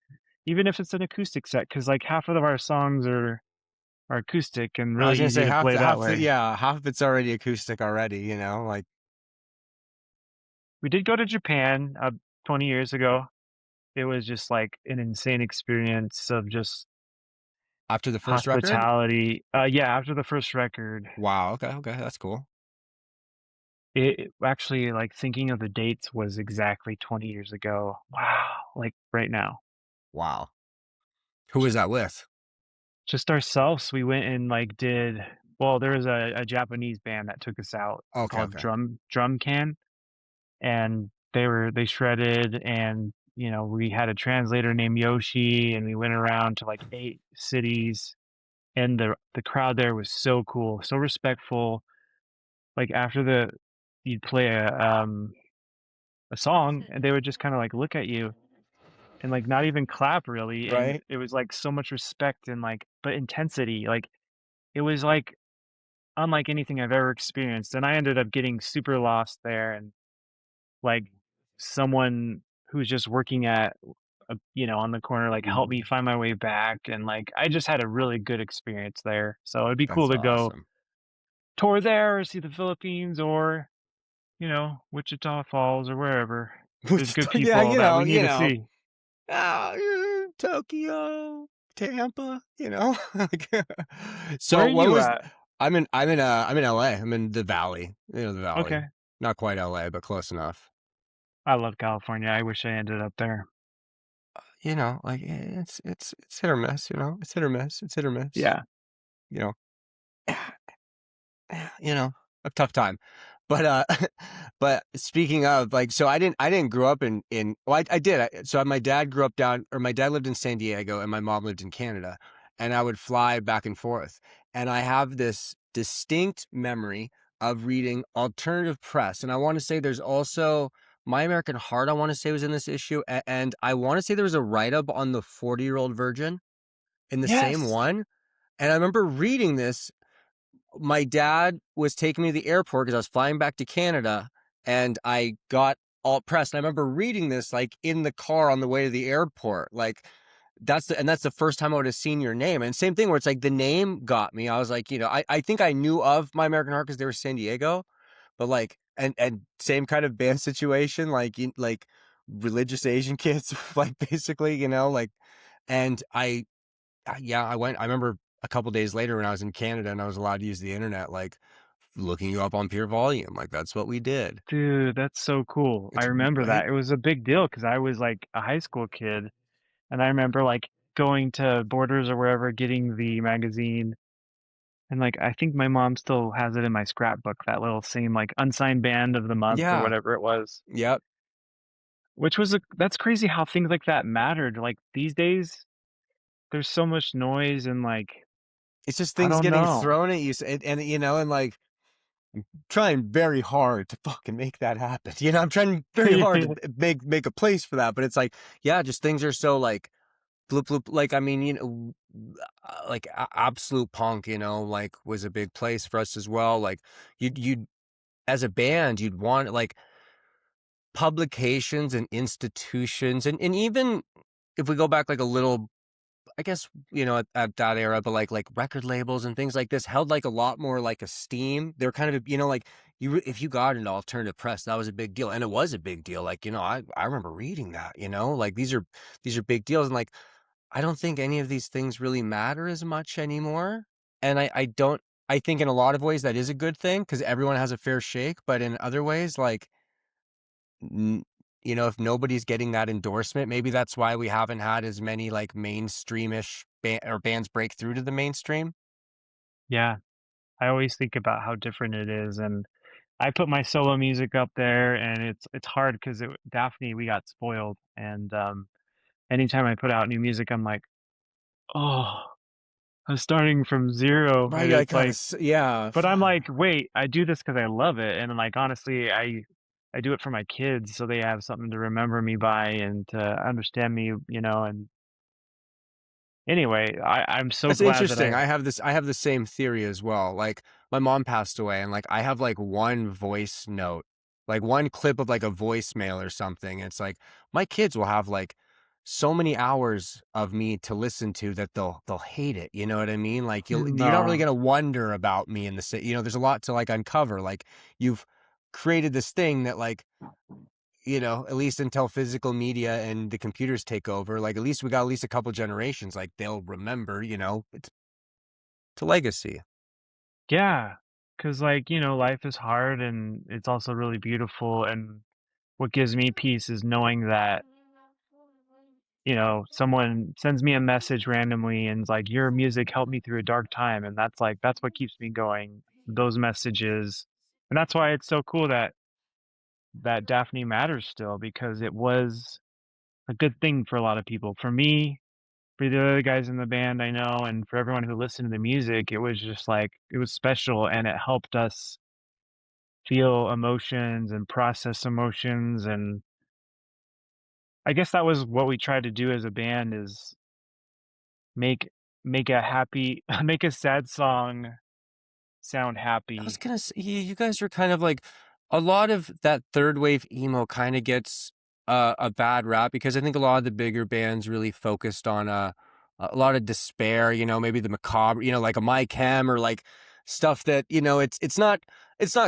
S2: even if it's an acoustic set, because like half of our songs are acoustic and
S1: I was
S2: really
S1: gonna
S2: easy
S1: say
S2: to play that way.
S1: yeah, half of it's already acoustic already, you know, like
S2: We did go to Japan 20 years ago. It was just like an insane experience of just
S1: after the first record.
S2: hospitality. Yeah, after the first record,
S1: Wow, okay, okay, that's cool.
S2: it actually, like, thinking of the dates was exactly 20 years ago. Wow, like, right now.
S1: Wow. Who was that with?
S2: Just ourselves, we went and, like, did well, there was a Japanese band that took us out
S1: Okay,
S2: called
S1: okay.
S2: Drum Can, and they shredded, and, we had a translator named Yoshi, and we went around to, like, 8 cities, and the crowd there was so cool, so respectful. Like, after you'd play a song, and they would just kinda, like, look at you and, like, not even clap really, and
S1: Right?
S2: it was, like, so much respect and, like but intensity, like, it was, like, unlike anything I've ever experienced, and I ended up getting super lost there, and, like, someone who's just working at on the corner, like, helped me find my way back, and, like, I just had a really good experience there, so it'd be cool
S1: That's
S2: to go
S1: awesome.
S2: tour there or see the Philippines or, Wichita Falls or wherever. There's good
S1: Yeah,
S2: people that we need to see.
S1: Tokyo, Tampa, you know? Like,
S2: Where
S1: so
S2: are
S1: what
S2: you
S1: was
S2: at?
S1: I'm in LA. I'm in the Valley. You know the Valley.
S2: Okay.
S1: Not quite LA, but close enough.
S2: I love California. I wish I ended up there.
S1: You know, like it's hit or miss, you know? It's hit or miss. It's hit or miss.
S2: Yeah.
S1: You know. You know, a tough time. But but speaking of like, so I didn't grow up in well I did so my dad grew up down or my dad lived in San Diego and my mom lived in Canada, and I would fly back and forth, and I have this distinct memory of reading alternative press, and I want to say there's also My American Heart. I want to say was in this issue, and I want to say there was a write up on the 40-year-old virgin in the same
S2: Yes.
S1: one, and I remember reading this. My dad was taking me to the airport because I was flying back to Canada, and I got alt pressed. And I remember reading this like in the car on the way to the airport. Like that's the first time I would have seen your name. And same thing where it's like the name got me. I was like, you know, I think I knew of My American Heart because they were San Diego, but like and same kind of band situation, like religious Asian kids, like basically, you know, like and yeah, I went. I remember a couple days later when I was in Canada and I was allowed to use the internet, like looking you up on PureVolume. Like that's what we did.
S2: Dude, that's so cool. I
S1: It's
S2: remember
S1: right.
S2: that. It was a big deal because I was like a high school kid, and I remember like going to Borders or wherever, getting the magazine, and like I think my mom still has it in my scrapbook, that little same like unsigned band of the month or
S1: Yeah.
S2: whatever it was.
S1: Yep.
S2: Which was that's crazy how things like that mattered. Like these days, there's so much noise and like
S1: It's just
S2: I
S1: things
S2: don't
S1: getting
S2: know.
S1: thrown at you, and you know, and like trying very hard to fucking make that happen. You know, I'm trying very hard to
S2: Yeah.
S1: make a place for that, but it's like, yeah, just things are so like bloop bloop. Like, I mean, you know, like absolute punk, you know, like was a big place for us as well. Like, you'd as a band, you'd want like publications and institutions, and even if we go back like a little, I guess, you know, at that era, but like record labels and things like this held like a lot more like esteem. They're kind of, you know, like if you got an alternative press, that was a big deal, and it was a big deal. Like, you know, I remember reading that, you know, like these are big deals, and like I don't think any of these things really matter as much anymore. And I don't. I think in a lot of ways that is a good thing because everyone has a fair shake, but in other ways, like n- you know, if nobody's getting that endorsement, maybe that's why we haven't had as many like mainstreamish or bands break through to the mainstream.
S2: Yeah. I always think about how different it is, and I put my solo music up there, and it's hard because Daphne, we got spoiled, and anytime I put out new music, I'm like, oh, I'm starting from zero,
S1: Right,
S2: and
S1: I
S2: it's
S1: gotta,
S2: like,
S1: yeah.
S2: but I'm like, wait, I do this because I love it, and like honestly, I do it for my kids so they have something to remember me by and to understand me, and anyway, I'm so
S1: That's
S2: glad that
S1: interesting.
S2: I.
S1: I have the same theory as well. Like my mom passed away and like I have like one voice note, like one clip of like a voicemail or something. It's like my kids will have like so many hours of me to listen to that they'll hate it. You know what I mean? Like you're not really
S2: No.
S1: gonna wonder about me in the you know, there's a lot to like uncover. Like you've created this thing that like, you know, at least until physical media and the computers take over, like at least we got at least a couple generations, like they'll remember, you know, it's a legacy.
S2: Yeah, because like, life is hard and it's also really beautiful, and what gives me peace is knowing that, someone sends me a message randomly and is like, "Your music helped me through a dark time," and that's what keeps me going, those messages. And that's why it's so cool that Daphne matters still, because it was a good thing for a lot of people. For me, for the other guys in the band I know, and for everyone who listened to the music, it was just like it was special, and it helped us feel emotions and process emotions. And I guess that was what we tried to do as a band, is make make a happy make a sad song sound
S1: I was
S2: happy.
S1: gonna say, you guys are kind of like a lot of that third wave emo kind of gets a bad rap because I think a lot of the bigger bands really focused on a lot of despair, you know, maybe the macabre, you know, like a Mike Hem or like stuff that, you know, it's not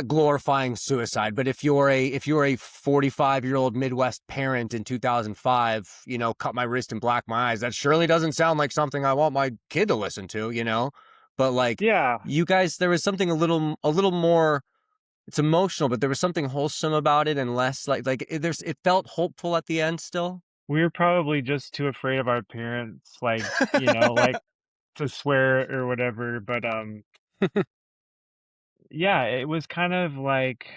S1: glorifying suicide, but if you're a 45-year-old Midwest parent in 2005, you know, cut my wrist and black my eyes, that surely doesn't sound like something I want my kid to listen to, you know? But like
S2: Yeah,
S1: you guys, there was something a little more, it's emotional, but there was something wholesome about it and less like it felt hopeful at the end still.
S2: we were probably just too afraid of our parents, like, like to swear or whatever. But yeah, it was kind of like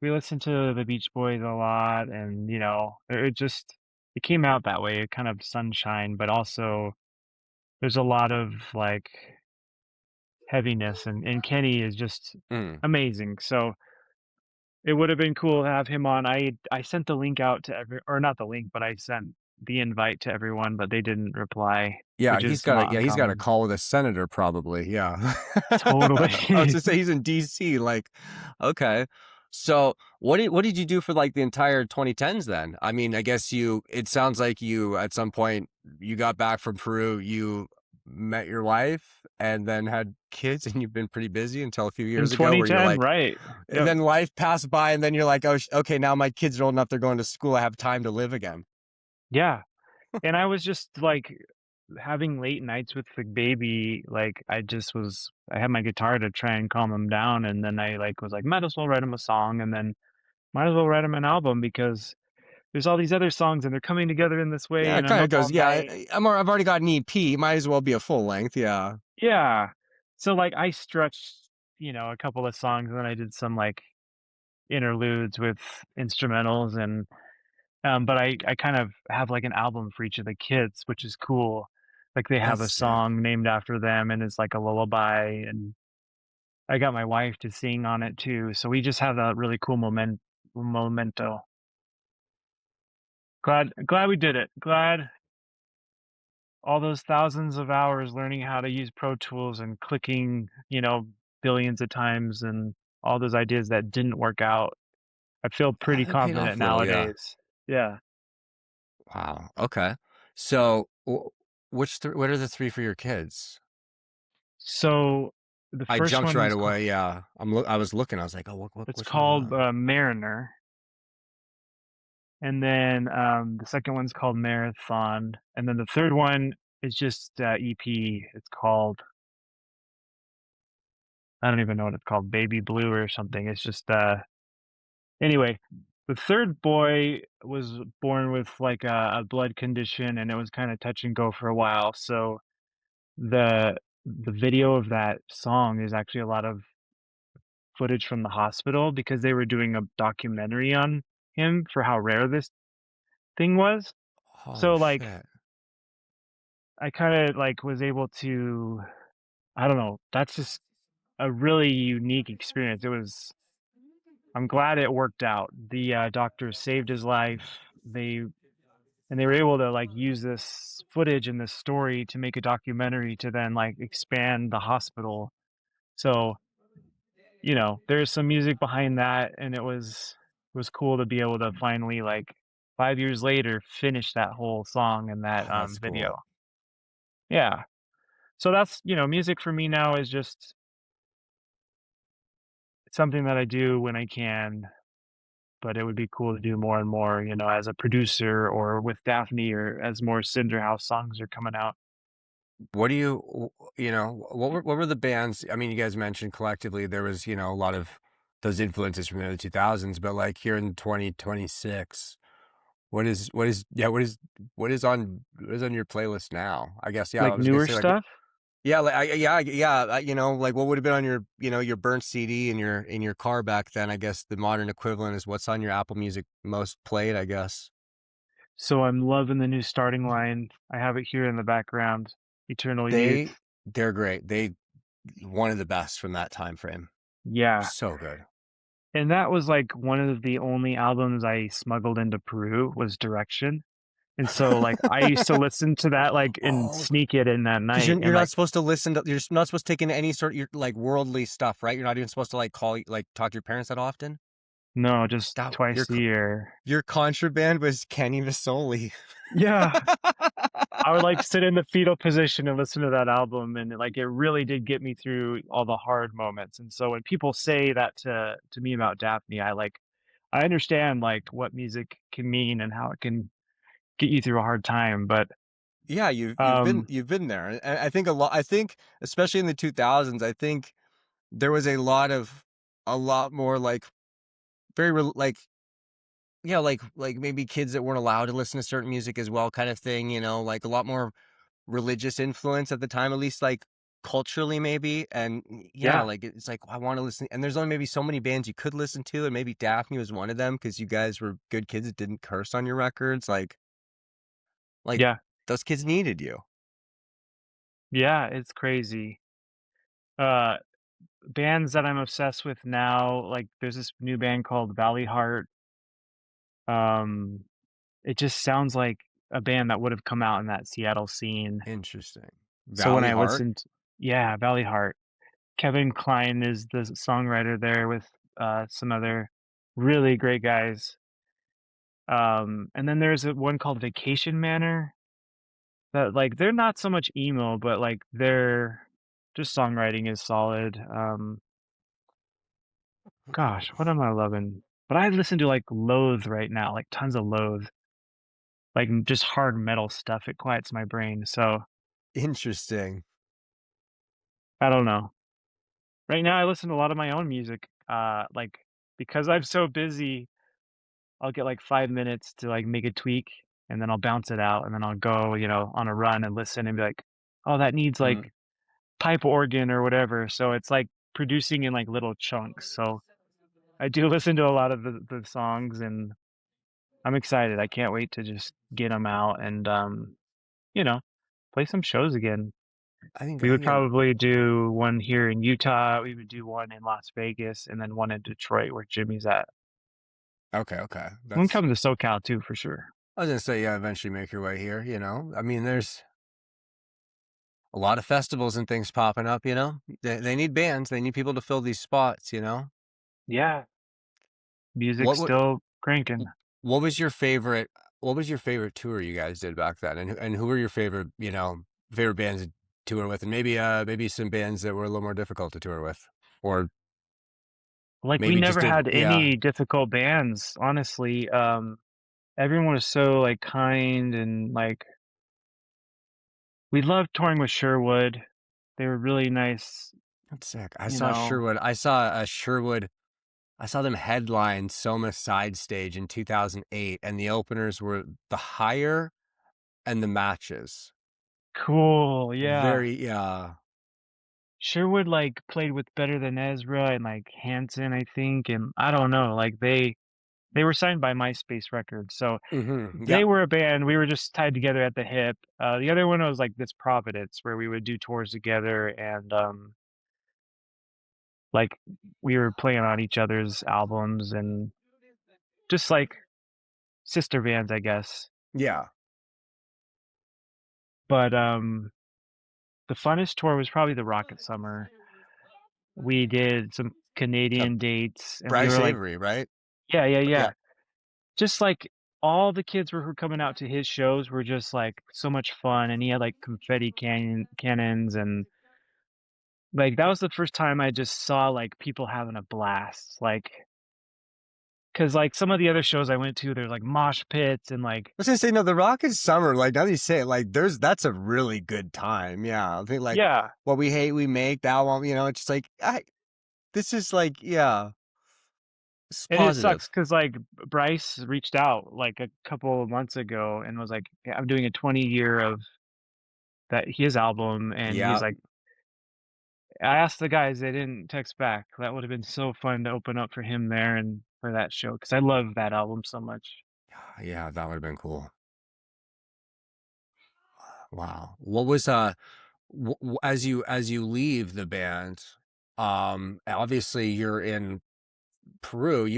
S2: we listened to the Beach Boys a lot, and it came out that way, kind of sunshine, but also there's a lot of like heaviness, and Kenny is just
S1: Mm.
S2: amazing. So it would have been cool to have him on. I sent the link out to or not the link, but I sent the invite to everyone, but they didn't reply, which is not
S1: He's got a
S2: uncommon.
S1: call with a senator probably. Yeah.
S2: Totally.
S1: I was to say he's in DC. Like, okay. So what did you do for like the entire 2010s then? I mean, I guess it sounds like you at some point you got back from Peru, you met your wife and then had kids and you've been pretty busy until a few
S2: In
S1: years ago where you're
S2: 2010,
S1: like,
S2: right?
S1: and
S2: Yep.
S1: then life passed by and then you're like, oh, okay, now my kids are old enough, they're going to school, I have time to live again.
S2: Yeah. And I was just like having late nights with the baby. Like I had my guitar to try and calm him down, and then I like was like, might as well write him a song, and then might as well write him an album, because there's all these other songs and they're coming together in this way
S1: Yeah, it
S2: and I'm
S1: kind of
S2: up all
S1: goes. Yeah,
S2: night.
S1: I've already got an EP. Might as well be a full length. Yeah.
S2: Yeah. So like I stretched, a couple of songs and then I did some like interludes with instrumentals and but I kind of have like an album for each of the kids, which is cool. Like they have
S1: That's
S2: a
S1: sick.
S2: song named after them and it's like a lullaby and I got my wife to sing on it too. So we just have a really cool memento. Glad we did it. Glad all those thousands of hours learning how to use Pro Tools and clicking, billions of times and all those ideas that didn't work out. I feel pretty
S1: It paid
S2: confident
S1: off a little. Yeah.
S2: nowadays. Yeah.
S1: Wow. Okay. So, what are the three for your kids?
S2: So the
S1: I
S2: first
S1: jumped
S2: one
S1: right
S2: was called
S1: away. Yeah. I was looking. I was like, oh,
S2: it's
S1: which one?
S2: called Mariner, and then the second one's called Marathon, and then the third one is just EP. It's called I don't even know what it's called, Baby Blue or something. It's just anyway. The third boy was born with like a blood condition, and it was kind of touch and go for a while. So the the video of that song is actually a lot of footage from the hospital because they were doing a documentary on him for how rare this thing was.
S1: Oh
S2: So like
S1: shit.
S2: I kind of like was able to I don't know, that's just a really unique experience. I'm glad it worked out. The doctors saved his life. They were able to like use this footage and this story to make a documentary to then like expand the hospital. So, there's some music behind that and it was cool to be able to finally like 5 years later finish that whole song and that
S1: Oh, that's
S2: video.
S1: cool.
S2: Yeah. So that's, music for me now is just something that I do when I can, but it would be cool to do more and more, as a producer or with Daphne or as more Cinder House songs are coming out.
S1: What do you, what were the bands? I mean, you guys mentioned collectively there was, a lot of those influences from the early 2000s, but like here in 2026, what is on your playlist now? I guess, yeah, I
S2: Like
S1: was gonna
S2: newer
S1: say like,
S2: stuff.
S1: yeah, like, like what would have been on your, your burnt CD in your car back then? I guess the modern equivalent is what's on your Apple Music most played, I guess.
S2: So I'm loving the new starting line. I have it here in the background. Eternal Youth.
S1: They, they're great. One of the best from that time frame.
S2: Yeah.
S1: So good.
S2: And that was like one of the only albums I smuggled into Peru was Direction. And so like I used to listen to that like and
S1: Oh,
S2: sneak it in that
S1: because
S2: night
S1: you're
S2: and
S1: not
S2: like
S1: supposed to listen to, you're not supposed to take in any sort of your like worldly stuff, right? You're not even supposed to like talk to your parents that often.
S2: no, just
S1: That
S2: twice a year.
S1: your contraband was Kenny Vasoli.
S2: Yeah. I would like sit in the fetal position and listen to that album and like it really did get me through all the hard moments. And so when people say that to me about Daphne, I understand like what music can mean and how it can get you through a hard time. But
S1: Yeah,
S2: um
S1: you've been there, and I think a lot. I think especially in the 2000s, I think there was a lot more like like yeah, like maybe kids that weren't allowed to listen to certain music as well, kind of thing. Like a lot more religious influence at the time, at least like culturally maybe. And yeah,
S2: yeah,
S1: like it's like I want to listen, and there's only maybe so many bands you could listen to, and maybe Daphne was one of them because you guys were good kids that didn't curse on your records. Like
S2: yeah,
S1: those kids needed you.
S2: yeah, it's crazy. Uh Bands that I'm obsessed with now, like there's this new band called Valley Heart. Um it just sounds like a band that would have come out in that Seattle scene.
S1: Interesting.
S2: So when
S1: Valley
S2: I
S1: Heart.
S2: listened, yeah, Valley Heart. Kevin Kline is the songwriter there with some other really great guys. And then there's one called Vacation Manor that like they're not so much emo, but like their just songwriting is solid. Gosh, what am I loving? But I listen to like Loathe right now, like tons of Loathe, like just hard metal stuff. It quiets my brain. So
S1: Interesting.
S2: I don't know. Right now, I listen to a lot of my own music. Like because I'm so busy. I'll get like 5 minutes to like make a tweak, and then I'll bounce it out, and then I'll go, on a run and listen and be like, oh, that needs
S1: Mm.
S2: like pipe organ or whatever. So it's like producing in like little chunks. So I do listen to a lot of the songs, and I'm excited. I can't wait to just get them out and you know, play some shows again.
S1: I think,
S2: We would
S1: yeah.
S2: probably do one here in Utah. We would do one in Las Vegas, and then one in Detroit where Jimmy's at.
S1: Okay, okay.
S2: We can
S1: That's.
S2: come to SoCal too, for sure.
S1: I was gonna say, yeah. Eventually, make your way here. I mean, there's a lot of festivals and things popping up. They need bands. They need people to fill these spots.
S2: Yeah, music's
S1: What would
S2: still cranking.
S1: what was your favorite? What was your favorite tour you guys did back then? And who were your favorite? Favorite bands to tour with, and maybe some bands that were a little more difficult to tour with, or
S2: Like we
S1: maybe just
S2: never
S1: did.
S2: had
S1: Yeah,
S2: any difficult bands, honestly. Everyone was so like kind and like we loved touring with Sherwood. They were really nice,
S1: that's sick. I
S2: you
S1: saw
S2: know.
S1: Sherwood. I saw a Sherwood. I saw them headline Soma Side Stage in 2008, and the openers were The Hire and The Matches.
S2: Cool, yeah.
S1: Very, yeah.
S2: Sherwood like played with Better Than Ezra and like Hanson, I think, and I don't know, like they were signed by MySpace Records, so they
S1: Yep.
S2: were a band. We were just tied together at the hip. The other one was like this Providence, where we would do tours together, and like we were playing on each other's albums and just like sister bands, I guess.
S1: Yeah.
S2: But the funnest tour was probably the Rocket Summer. We did some
S1: Uh,
S2: Canadian dates, and we
S1: Bryce
S2: were like,
S1: Avery, right?
S2: yeah, yeah,
S1: Yeah.
S2: yeah. Just like all the kids were who were coming out to his shows were just like so much fun, and he had like confetti cannons, and like that was the first time I just saw like people having a blast. Like, cause like some of the other shows I went to, there's like mosh pits and like,
S1: I was gonna say, no, the Rocket Summer, like now that you say it, like that's a really good time. Yeah. I think like
S2: yeah.
S1: What We Hate We Make, that one, it's just like this is like, yeah, it's
S2: And it sucks
S1: positive.
S2: because like Bryce reached out like a couple of months ago and was like, "Yeah, I'm doing a 20-year of that his album," and he's
S1: Yeah.
S2: like, I asked the guys, they didn't text back. That would have been so fun to open up for him there and for that show because I love that album so much.
S1: Yeah, that would have been cool. Wow. What was as you leave the band, obviously you're in Peru. Do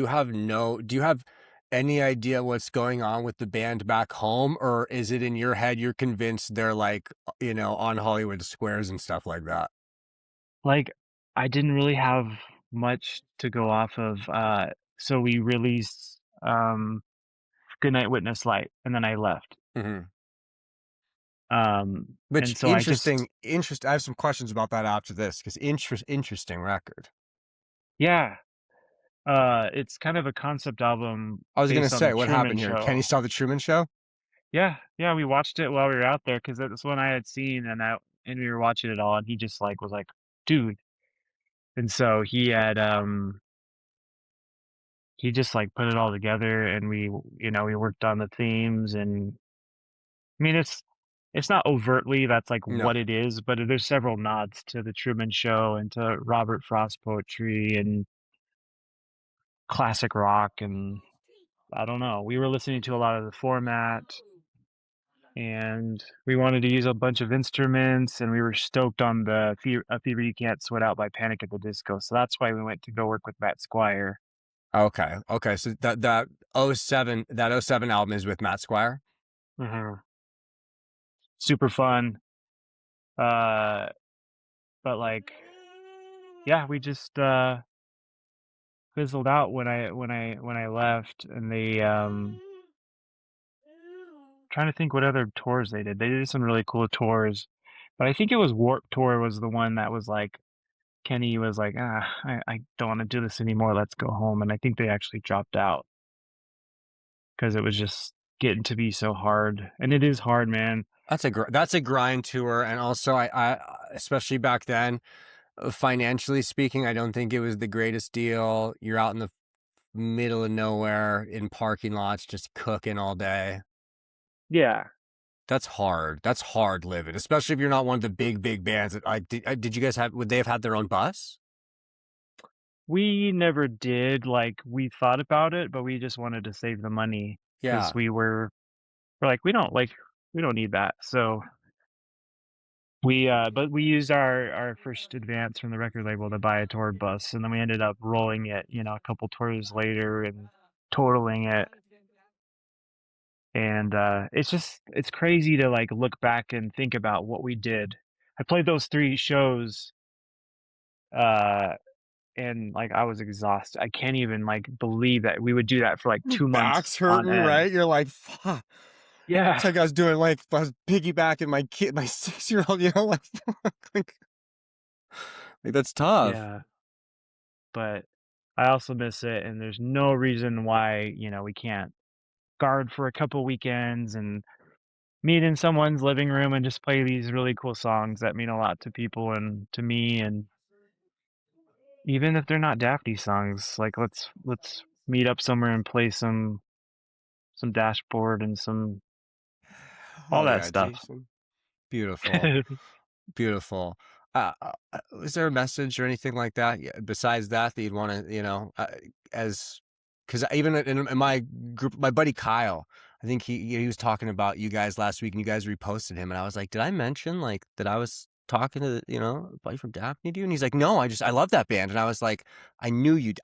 S1: you have any idea what's going on with the band back home, or is it in your head you're convinced they're like, on Hollywood Squares and stuff like that?
S2: Like, I didn't really have much to go off of. So we released Goodnight Witness Light, and then I left.
S1: Hmm.
S2: And
S1: Which
S2: so I just,
S1: interest. I have some questions about that after this because interesting record.
S2: yeah, it's kind of a concept album
S1: I was gonna
S2: based on the
S1: say, what
S2: Truman
S1: happened here? Kenny
S2: Show.
S1: saw the Truman Show.
S2: Yeah, yeah, we watched it while we were out there because that's one I had seen, and we were watching it all, and he just like was like, dude. And so he just like put it all together, and we worked on the themes, and I mean it's not overtly that's like
S1: No.
S2: what it is, but there's several nods to the Truman Show and to Robert Frost poetry and classic rock, and I don't know. We were listening to a lot of the format, and we wanted to use a bunch of instruments, and we were stoked on the A Fever You Can't Sweat Out by Panic at the Disco. So that's why we went to go work with Matt Squire.
S1: Okay. Okay. So that '07 album is with Matt Squire.
S2: Hmm. Super fun. Uh, but like, yeah, we just fizzled out when I left, and they trying to think what other tours they did. They did some really cool tours, but I think it was Warp Tour was the one that was like Kenny was like, I don't want to do this anymore. Let's go home. And I think they actually dropped out because it was just getting to be so hard. And it is hard, man.
S1: That's a grind tour, and also I especially back then, financially speaking, I don't think it was the greatest deal. You're out in the middle of nowhere in parking lots, just cooking all day.
S2: Yeah.
S1: That's hard. That's hard living, especially if you're not one of the big bands. Like, did you guys have? Would they have had their own bus?
S2: We never did, like, we thought about it, but we just wanted to save the money because
S1: Yeah.
S2: we're like, we don't need that." So, but we used our first advance from the record label to buy a tour bus, and then we ended up rolling it, a couple tours later and totaling it, and, it's crazy to, like, look back and think about what we did. I played those 3 shows, uh and like I was exhausted. I can't even like believe that we would do that for like
S1: Your
S2: 2 months
S1: back's
S2: on
S1: hurting,
S2: end.
S1: right? You're like, fuck.
S2: Yeah,
S1: It's like I was doing like I was piggybacking my kid, my 6-year-old. Like, like, like that's tough.
S2: yeah. But I also miss it, and there's no reason why we can't guard for a couple weekends and meet in someone's living room and just play these really cool songs that mean a lot to people and to me. And even if they're not Daphne songs, like let's meet up somewhere and play some dashboard and some all
S1: Oh
S2: that
S1: yeah,
S2: stuff.
S1: Jason. Beautiful. Beautiful. Is there a message or anything like that besides that you'd want to, as because even in my group, my buddy Kyle, I think he was talking about you guys last week, and you guys reposted him, and I was like, did I mention like that I was talking to a buddy from Daphne to you? And he's like, no, I love that band, and I was like, I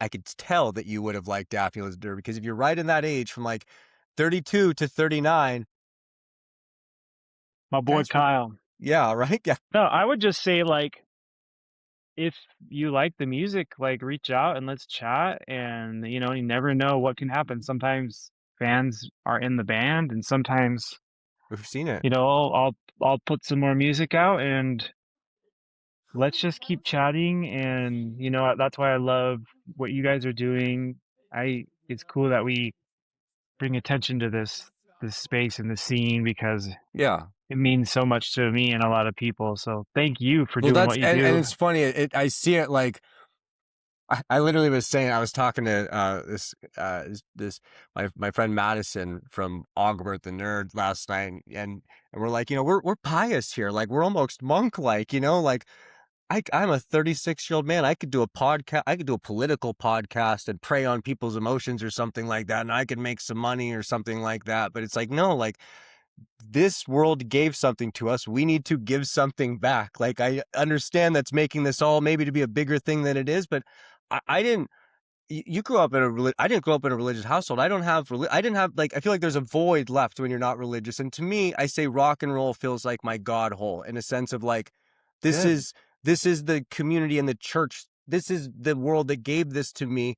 S1: could tell that you would have liked Daphne Loves Derby because if you're right in that age from like 32 to 39,
S2: My boy
S1: guys were
S2: Kyle.
S1: yeah, right, yeah.
S2: No, I would just say, like, if you like the music, like, reach out and let's chat, and, you never know what can happen. Sometimes fans are in the band, and sometimes,
S1: We've seen it.
S2: I'll put some more music out, and let's just keep chatting, and, that's why I love what you guys are doing. It's cool that we bring attention to this space and the scene because
S1: Yeah.
S2: it means so much to me and a lot of people, so thank you for
S1: Well,
S2: doing
S1: that's
S2: what you
S1: and
S2: do.
S1: it's funny. I see it like I literally was saying I was talking to this my friend Madison from Augment the Nerd last night, and we're like, we're pious here, like we're almost monk like, like I'm a 36-year-old man. I could do a podcast. I could do a political podcast and prey on people's emotions or something like that, and I could make some money or something like that. But it's like no, like this world gave something to us. We need to give something back. Like I understand that's making this all maybe to be a bigger thing than it is, but I didn't. You grew up in I didn't grow up in a religious household. I don't have. I didn't have like. I feel like there's a void left when you're not religious. And to me, I say rock and roll feels like my God hole in a sense of like, this
S2: Good.
S1: is this is the community and the church. This is the world that gave this to me.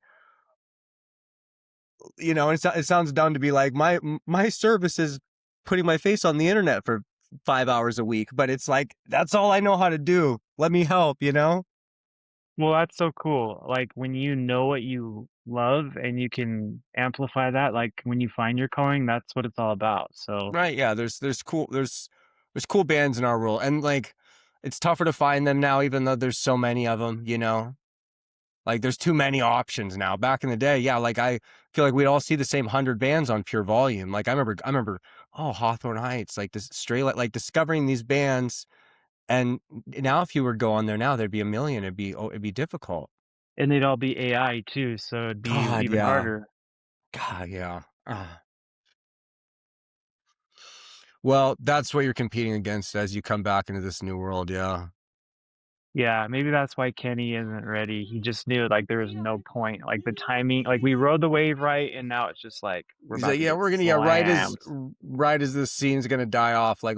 S1: And it sounds dumb to be like my service is putting my face on the internet for 5 hours a week, but it's like that's all I know how to do. Let me help.
S2: Well, that's so cool. Like when you know what you love and you can amplify that, like when you find your calling, that's what it's all about. So,
S1: Right? Yeah. There's cool bands in our world, and like it's tougher to find them now, even though there's so many of them. Like there's too many options now. Back in the day, yeah, like I feel like we'd all see the same 100 bands on PureVolume. Like I remember, oh, Hawthorne Heights, like this Stray, like discovering these bands. And now, if you were to go on there now, there'd be a million. It'd be difficult.
S2: and they'd all be AI too, so it'd be
S1: God,
S2: even
S1: yeah.
S2: harder.
S1: God, yeah. Well, that's what you're competing against as you come back into this new world. Yeah.
S2: Yeah, maybe that's why Kenny isn't ready. He just knew like there was no point. Like the timing, like we rode the wave right, and now it's just like we're
S1: He's
S2: about
S1: like,
S2: to
S1: yeah,
S2: get
S1: we're gonna, yeah,
S2: slammed.
S1: right as this scene's gonna die off. Like,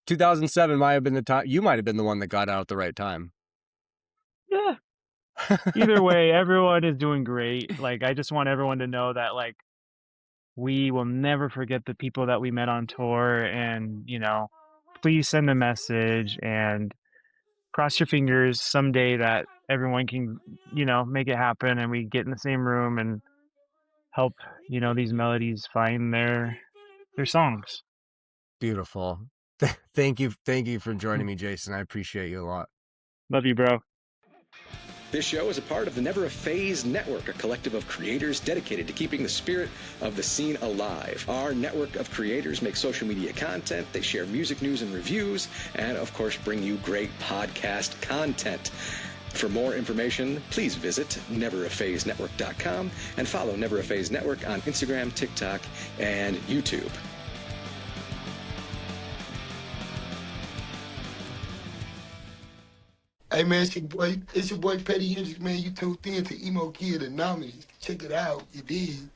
S1: 2007 might have been the time. You might have been the one that got out at the right time.
S2: Yeah. Either way, everyone is doing great. Like I just want everyone to know that like we will never forget the people that we met on tour, and please send a message and cross your fingers someday that everyone can make it happen and we get in the same room and help these melodies find their songs.
S1: Beautiful. Thank you for joining me, Jason. I appreciate you a lot.
S2: Love you, bro.
S3: This show is a part of the Never a Phase Network, a collective of creators dedicated to keeping the spirit of the scene alive. Our network of creators make social media content, they share music news and reviews, and of course bring you great podcast content. For more information, please visit neveraphasenetwork.com and follow Never a Phase Network on Instagram, TikTok, and YouTube.
S4: Hey man, it's your boy Petty Hendrix, man. You tuned in to Emo Kid Anomalies. Check it out, you did.